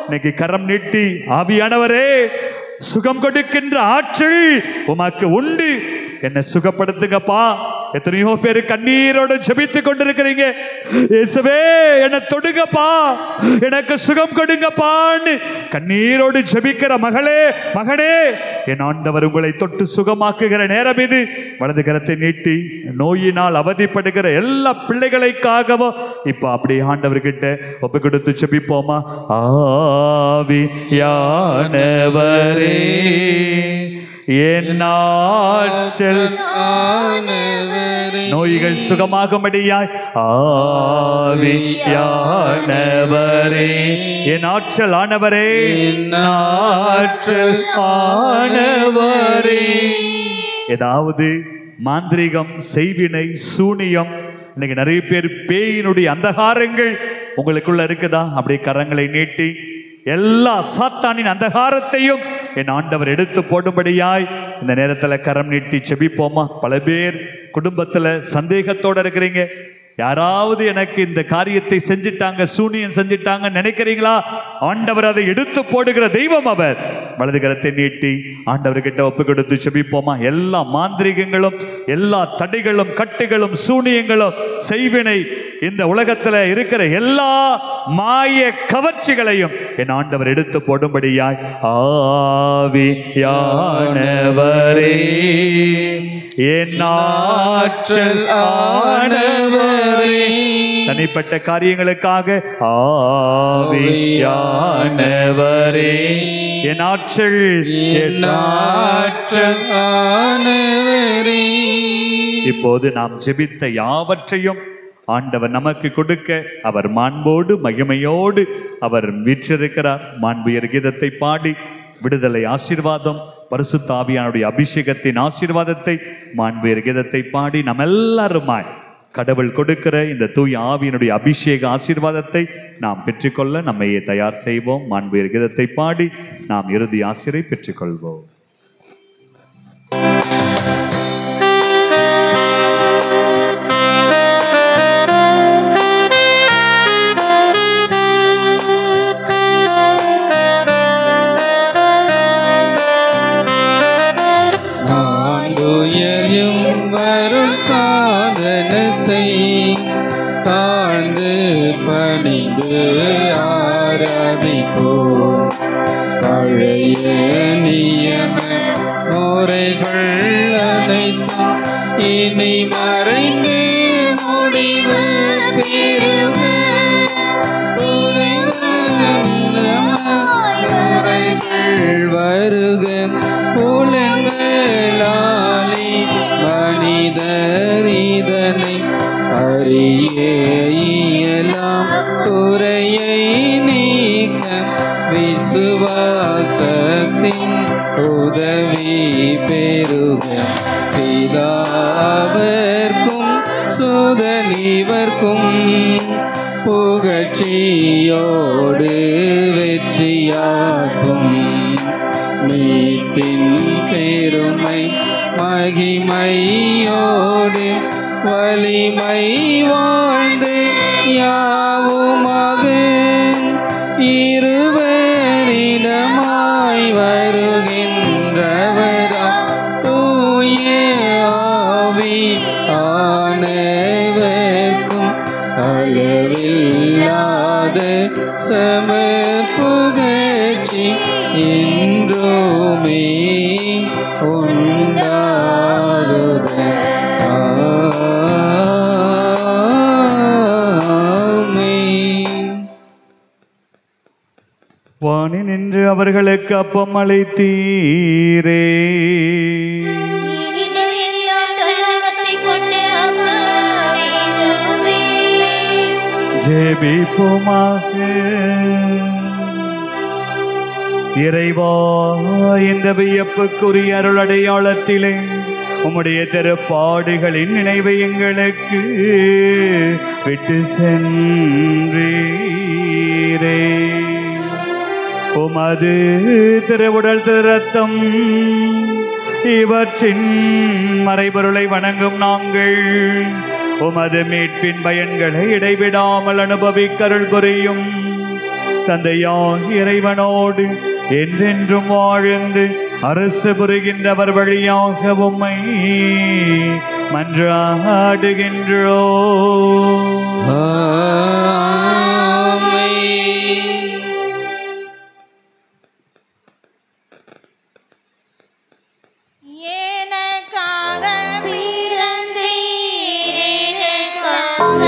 இன்னைக்கு கரம் நீட்டி ஆவியானவரே, சுகம் கொடுக்கின்ற ஆற்றல் உமக்கு உண்டு, என்னை சுகப்படுத்துங்கப்பா. எத்தனையோ பேர் கண்ணீரோடு ஜெபித்து கொண்டிருக்கிறீங்க. இயேசுவே, என்னை தொடுங்கப்பா, எனக்கு சுகம் கொடுங்கப்பான்னு கண்ணீரோடு ஜெபிக்கிற மகளே, மகனே, என் ஆண்டவர் உங்களை தொட்டு சுகமாக்குகிற நேரம் இது. வலது கரத்தை நீட்டி நோயினால் அவதிப்படுகிற எல்லா பிள்ளைகளுக்காகவும் இப்ப அப்படி ஆண்டவர்கிட்ட ஒப்பு கொடுத்து ஜெபிப்போமா. ஆவியானவரே, என் ஆற்றல் ஆனவரே, நோய்கள் சுகமாகும்படியாய் ஆவியானவரே, என் ஆற்றல் ஆனவரே, என் ஆற்றல் ஆனவரே. ஏதாவது மாந்திரீகம், செய்வினை, சூனியம், இன்னைக்கு நிறைய பேர் பேயினுடைய அந்தகாரங்கள் உங்களுக்குள்ள இருக்குதா? அப்படியே கரங்களை நீட்டி எல்லா சாத்தானின் அந்தகாரத்தையும் என் ஆண்டவர் எடுத்து போடும்படியாய் இந்த நேரத்தில் கரம் நீட்டி செபிப்போமா. பல பேர் குடும்பத்தில் சந்தேகத்தோட இருக்கிறீங்க. யாராவது எனக்கு இந்த காரியத்தை செஞ்சிட்டாங்க, சூனியம் செஞ்சிட்டாங்க நினைக்கிறீங்களா? ஆண்டவர் அதை எடுத்து போடுகிற தெய்வம் அவர். வலது கரத்தை நீட்டி ஆண்டவர்கிட்ட ஒப்பு கொடுத்து செபிப்போமா. எல்லா மாந்திரிகங்களும், எல்லா தடைகளும், கட்டுகளும், சூனியங்களும், செய்வினை, இந்த உலகத்துல இருக்கிற எல்லா மாய கவர்ச்சிகளையும் என் ஆண்டவர் எடுத்து போடும்படியாய் ஆவியானவரே, என் ஆற்றல் ஆனவரே. தனிப்பட்ட காரியங்களுக்காக ஆவியானவரே, என் ஆற்றல், என் ஆற்றல் ஆனவரே. இப்போது நாம் ஜெபித்த யாவற்றையும் ஆண்டவர் நமக்கு கொடுக்க அவர் மாண்போடு மகிமையோடு அவர் வீற்றிருக்கிறார். மாண்புயர் கீதத்தை பாடி விடுதலை ஆசீர்வாதம், பரிசுத்த ஆவியானுடைய அபிஷேகத்தின் ஆசீர்வாதத்தை, மாண்புயர் கீதத்தை பாடி நம்ம எல்லாருமாய் கடவுள் கொடுக்கிற இந்த தூய ஆவியினுடைய அபிஷேக ஆசீர்வாதத்தை நாம் பெற்றுக்கொள்ள நம்மையே தயார் செய்வோம். மாண்புயர் கீதத்தை பாடி நாம் இறுதி ஆசீரை பெற்றுக்கொள்வோம். வரும் சாதனத்தை தாழ்ந்து பணிந்து ஆராதிப்போம். பழைய நியம முறைகள் அனைத்தும் இனி மறைந்து முடிவு பெறுக. வருக புலங்களாலே மனிதர் இதனை அறிய இயலாம். குறையை நீக்க விசுவாசத்தின் உதவி பெறுக. பிதாவர்க்கும் சுதனிவர்க்கும் புகழ்ச்சியோடு வெற்றியாகும். மீட்பின் பெருமை மகிமையோடு வலிமை வாழ்ந்து யாவுமாக இருவரிடமாய் வருகின்றவரா தூய ஆவியானவர்க்கும் அளவில்லாத சம புகழ்ச்சி என்றுமே உண்டாகுக. ஆமென். வானில் நின்று அவர்களுக்கு அப்பம் அளித்தீரே. ஜெபிப்போமாக. இறைவா, இந்த வியப்புக்குரிய அருள் அடையாளத்திலே உம்முடைய திருப்பாடுகளின் நினைவை எங்களுக்கு விட்டு சென்றீரே. உமது திருவுடல் திருரத்தம் இவற்றின் மறைபொருளை வணங்கும் நாங்கள் உமது மீட்பின் பயன்களை இடைவிடாமல் அனுபவிக்கருள் புரியும். தந்தையாய் இறைவனோடு என்றென்றும் வாழ்ந்து அரசு புரிகின்றவர் வழியாக உம்மை மன்றாடுகின்றோம். எனக்காக பிறந்தீர், எனக்காக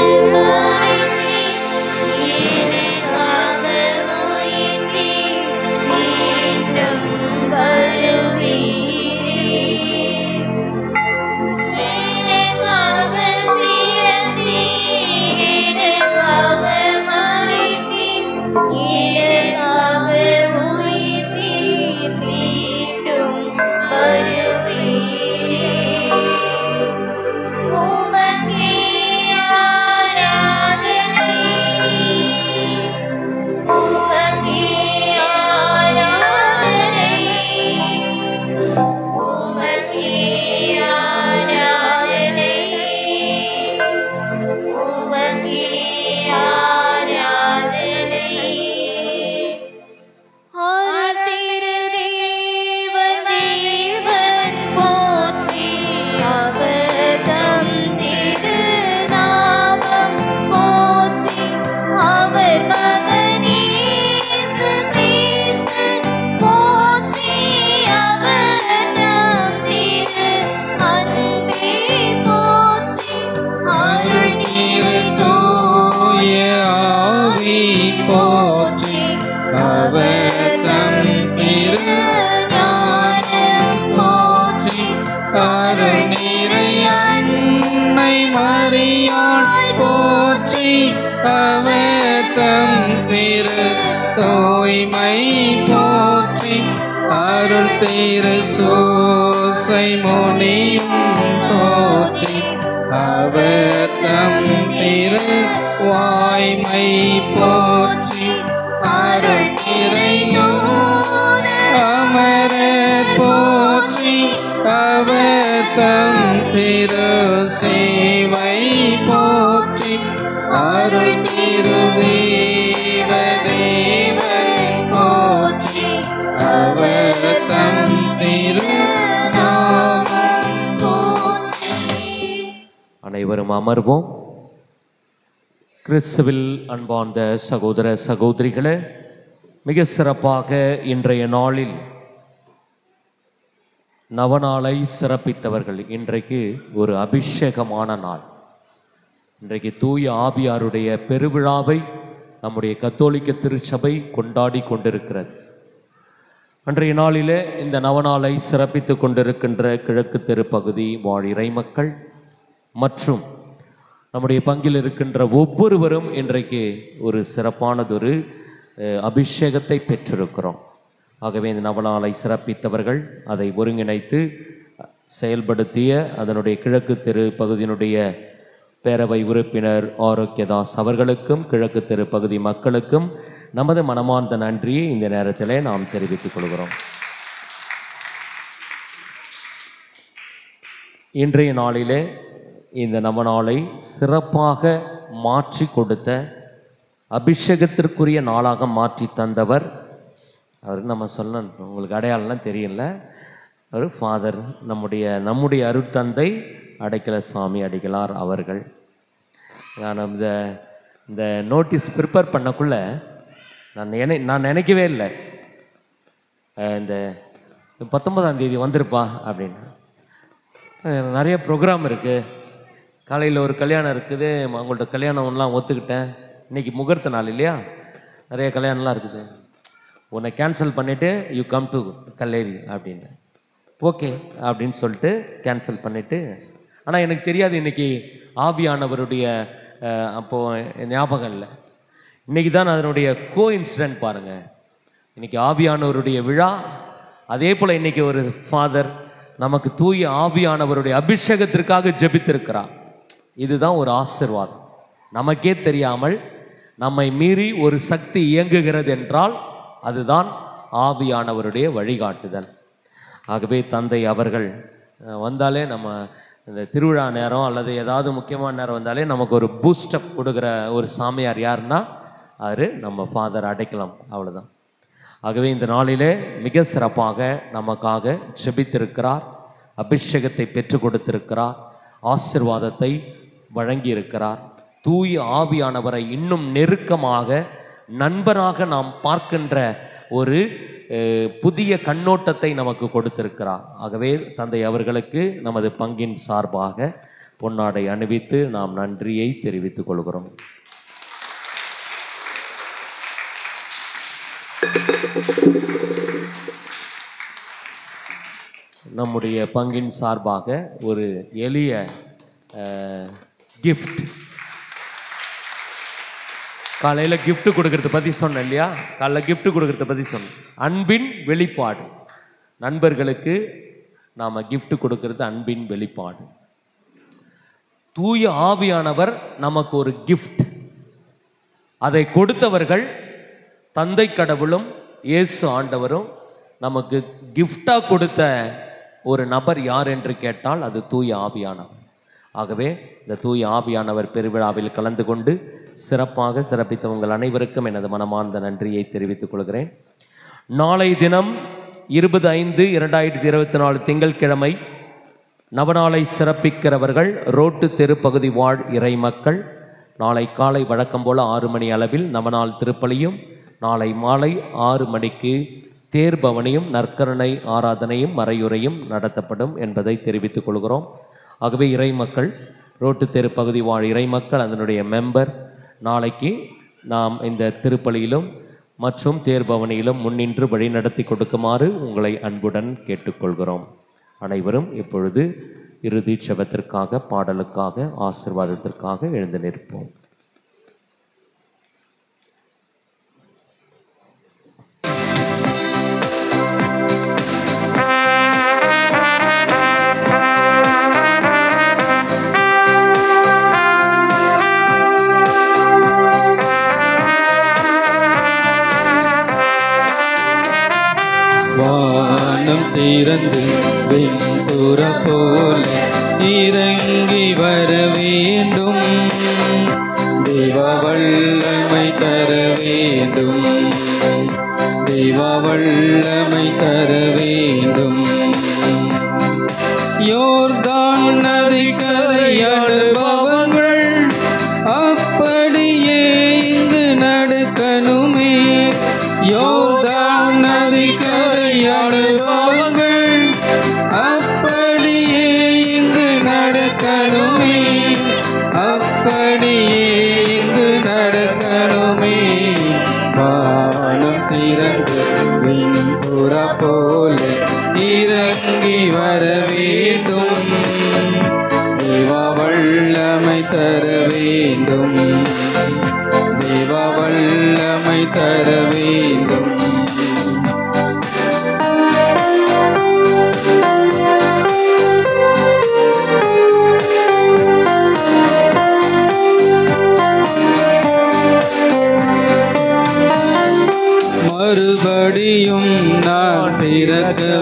தூய்மை போற்றி அருள் திரு சோசை முனியும் போற்றி அவர் தம் திரு வாய்மை போற்றி அருள் நிறைந்தோ அமரர் போற்றி அவர் தம் திரு சேவை போற்றி அருள் திரு தேவதேவன் போற்றி அவர் தம் திரு நாமம் போற்றி அனைவரும் அமர்வோம். கிறிஸ்துவில் அன்பார்ந்த சகோதர சகோதரிகளே, மிக சிறப்பாக இன்றைய நாளில் நவநாளை சிறப்பித்தவர்கள். இன்றைக்கு ஒரு அபிஷேகமான நாள். இன்றைக்கு தூய ஆவியாருடைய பெருவிழாவை நம்முடைய கத்தோலிக்க திருச்சபை கொண்டாடி கொண்டிருக்கிறது. அன்றைய நாளிலே இந்த நவநாளை சிறப்பித்து கொண்டிருக்கின்ற கிழக்கு தெருப்பகுதி வாழ் இறைமக்கள் மற்றும் நம்முடைய பங்கில் இருக்கின்ற ஒவ்வொருவரும் இன்றைக்கு ஒரு சிறப்பானதொரு அபிஷேகத்தை பெற்றிருக்கிறோம். ஆகவே இந்த நவநாளை சிறப்பித்தவர்கள் அதை ஒருங்கிணைத்து செயல்படுத்திய அதனுடைய கிழக்கு தெரு பகுதியினுடைய பேரவை உறுப்பினர் ஆரோக்கியதாஸ் அவர்களுக்கும் கிழக்கு தெரு பகுதி மக்களுக்கும் நமது மனமார்ந்த நன்றியை இந்த நேரத்திலே நாம் தெரிவித்துக் கொள்கிறோம். இன்றைய நாளிலே இந்த நவநாளை சிறப்பாக மாற்றி கொடுத்த, அபிஷேகத்திற்குரிய நாளாக மாற்றி தந்தவர் அவர். நம்ம சொல்ல உங்களுக்கு அடையாளம்லாம் தெரியல. அவர் ஃபாதர், நம்முடைய அருட்தந்தை அடைக்கலசாமி அடிகளார் அவர்கள். நான் இந்த நோட்டீஸ் ப்ரிப்பேர் பண்ணக்குள்ள நான் நினைக்கவே இல்லை இந்த 19ஆம் தேதி வந்திருப்பா அப்படின்னு. நிறைய ப்ரோக்ராம் இருக்குது. காலையில் ஒரு கல்யாணம் இருக்குது, அவங்கள்ட்ட கல்யாணம்லாம் ஒத்துக்கிட்டேன். இன்றைக்கி முகூர்த்த நாள் இல்லையா, நிறைய கல்யாணம்லாம் இருக்குது. உன்னை கேன்சல் பண்ணிவிட்டு யூ கம் டு கல்லேரி அப்படின்னு. ஓகே அப்படின்னு சொல்லிட்டு கேன்சல் பண்ணிவிட்டு, ஆனால் எனக்கு தெரியாது இன்றைக்கி ஆவியானவருடைய அப்போது ஞாபகம் இல்லை. இன்றைக்கி தான் அதனுடைய கோஇன்சிடென்ட் பாருங்கள். இன்றைக்கி ஆவியானவருடைய விழா. அதே போல் இன்றைக்கி ஒரு ஃபாதர் நமக்கு தூய ஆவியானவருடைய அபிஷேகத்திற்காக ஜெபித்திருக்கிறார். இதுதான் ஒரு ஆசீர்வாதம். நமக்கே தெரியாமல் நம்மை மீறி ஒரு சக்தி இயங்குகிறது என்றால் அதுதான் ஆவியானவருடைய வழிகாட்டுதல். ஆகவே தந்தை அவர்கள் வந்தாலே, நம்ம இந்த திருவிழா நேரம் அல்லது ஏதாவது முக்கியமான நேரம் வந்தாலே நமக்கு ஒரு பூஸ்டப் கொடுக்குற ஒரு சாமியார் யாருன்னா அவர் நம்ம ஃபாதர் அடைக்கலாம். அவ்வளோதான். ஆகவே இந்த நாளிலே மிக சிறப்பாக நமக்காக ஜெபித்திருக்கிறார், அபிஷேகத்தை பெற்றுக் கொடுத்திருக்கிறார், ஆசீர்வாதத்தை வழங்கியிருக்கிறார். தூய ஆவியானவரை இன்னும் நெருக்கமாக நண்பராக நாம் பார்க்கின்ற ஒரு புதிய கண்ணோட்டத்தை நமக்கு கொடுத்திருக்கிறார். ஆகவே தந்தை அவர்களுக்கு நமது பங்கின் சார்பாக பொன்னாடை அணிவித்து நாம் நன்றியை தெரிவித்துக் கொள்கிறோம். நம்முடைய பங்கின் சார்பாக ஒரு எளிய கிஃப்ட். காலையில் கிஃப்ட் கொடுக்கறத பற்றி சொன்னேன் இல்லையா, காலைல கிஃப்ட் கொடுக்கறத பற்றி சொன்னேன். அன்பின் வெளிப்பாடு. நண்பர்களுக்கு நாம் கிஃப்ட் கொடுக்கறது அன்பின் வெளிப்பாடு. தூய ஆவியானவர் நமக்கு ஒரு கிஃப்ட். அதை கொடுத்தவர்கள் தந்தை கடவுளும் இயேசு ஆண்டவரும். நமக்கு கிஃப்டாக கொடுத்த ஒரு நபர் யார் என்று கேட்டால் அது தூய ஆவியானவர். ஆகவே இந்த தூய ஆவியானவர் பெருவிழாவில் கலந்து கொண்டு சிறப்பாக சிறப்பித்த உங்கள் அனைவருக்கும் எனது மனமார்ந்த நன்றியை தெரிவித்துக் கொள்கிறேன். நாளை தினம் 20/5/2024 திங்கட்கிழமை நவநாளை சிறப்பிக்கிறவர்கள் ரோட்டு தெரு பகுதி வாழ் இறைமக்கள். நாளை காலை வழக்கம் போல 6 மணி அளவில் நவநாள் திருப்பலியும், நாளை மாலை 6 மணிக்கு தேர்பவனியும் நற்கருணை ஆராதனையும் மறையுறையும் நடத்தப்படும் என்பதை தெரிவித்துக் கொள்கிறோம். ஆகவே இறைமக்கள், ரோட்டு தெரு பகுதி வாழ் இறைமக்கள், அதனுடைய மெம்பர், நாளைக்கு நாம் இந்த திருப்பலியிலும் மற்றும் தேர்பவனியிலும் முன்னின்று வழி நடத்தி கொடுக்குமாறு உங்களை அன்புடன் கேட்டுக்கொள்கிறோம். அனைவரும் இப்பொழுது இறுதி செபத்திற்காக, பாடலுக்காக, ஆசீர்வாதத்திற்காக எழுந்து நிற்போம். வானம் திறந்து வெண்புற போல இறங்கி வர வேண்டும், தேவ வல்லமை தர வேண்டும், தேவ வல்லமை தர வேண்டும். யோர்தான் நதி கரை அழுவா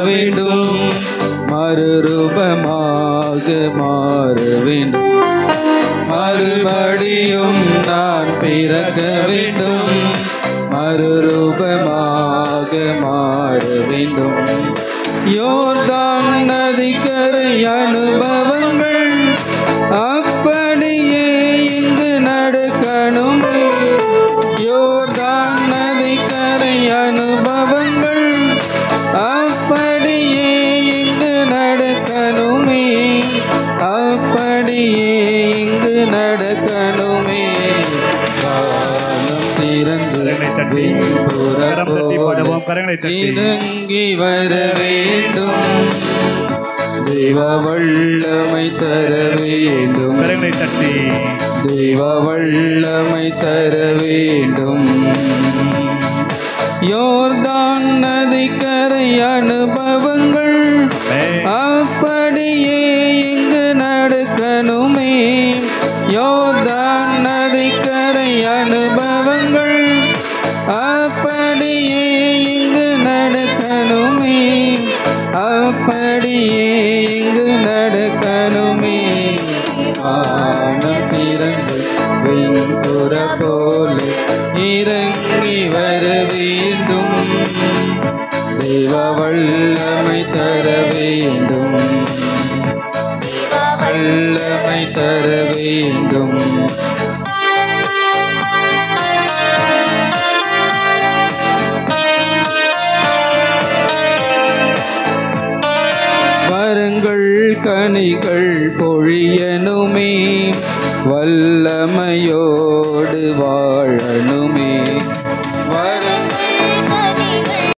வேண்டும், மறுரூபமாக மாற வேண்டும். மறுபடியும் நான் பிறக்க வேண்டும், மறுரூபமாக மாற வேண்டும். யோர்தான் நதிக்கரை அனுபவங்கள் அப்படியே இங்கு நடக்கணும். யோர்தான் நதிக்கரை அனுபவங்கள் அப்படியே இங்கு நடக்கணுமே, அப்படியே இங்கு நடக்கணுமே. காலம் திறந்து இறங்கி வர வேண்டும், தெய்வ வல்லமை தர வேண்டும், தெய்வ வல்லமை தர வேண்டும். யோர்தான் நதிக்கரை அனுபவங்கள் அப்படியே இங்கு நடக்கணுமே. யோர்தான் நதிக்கரை அனுபவங்கள் அப்படியே இங்கு நடக்கணுமே, அப்படியே இங்கு நடக்கணுமே. வானம் திறந்து வெண்புற போல இறங்கி வர வேண்டும், தெய்வ வல்லமை தர வேண்டும், வல்லமை தர வேண்டும். மரங்கள் கனிகள் பொழியனுமே, வல்லமையோடு வாழனுமே.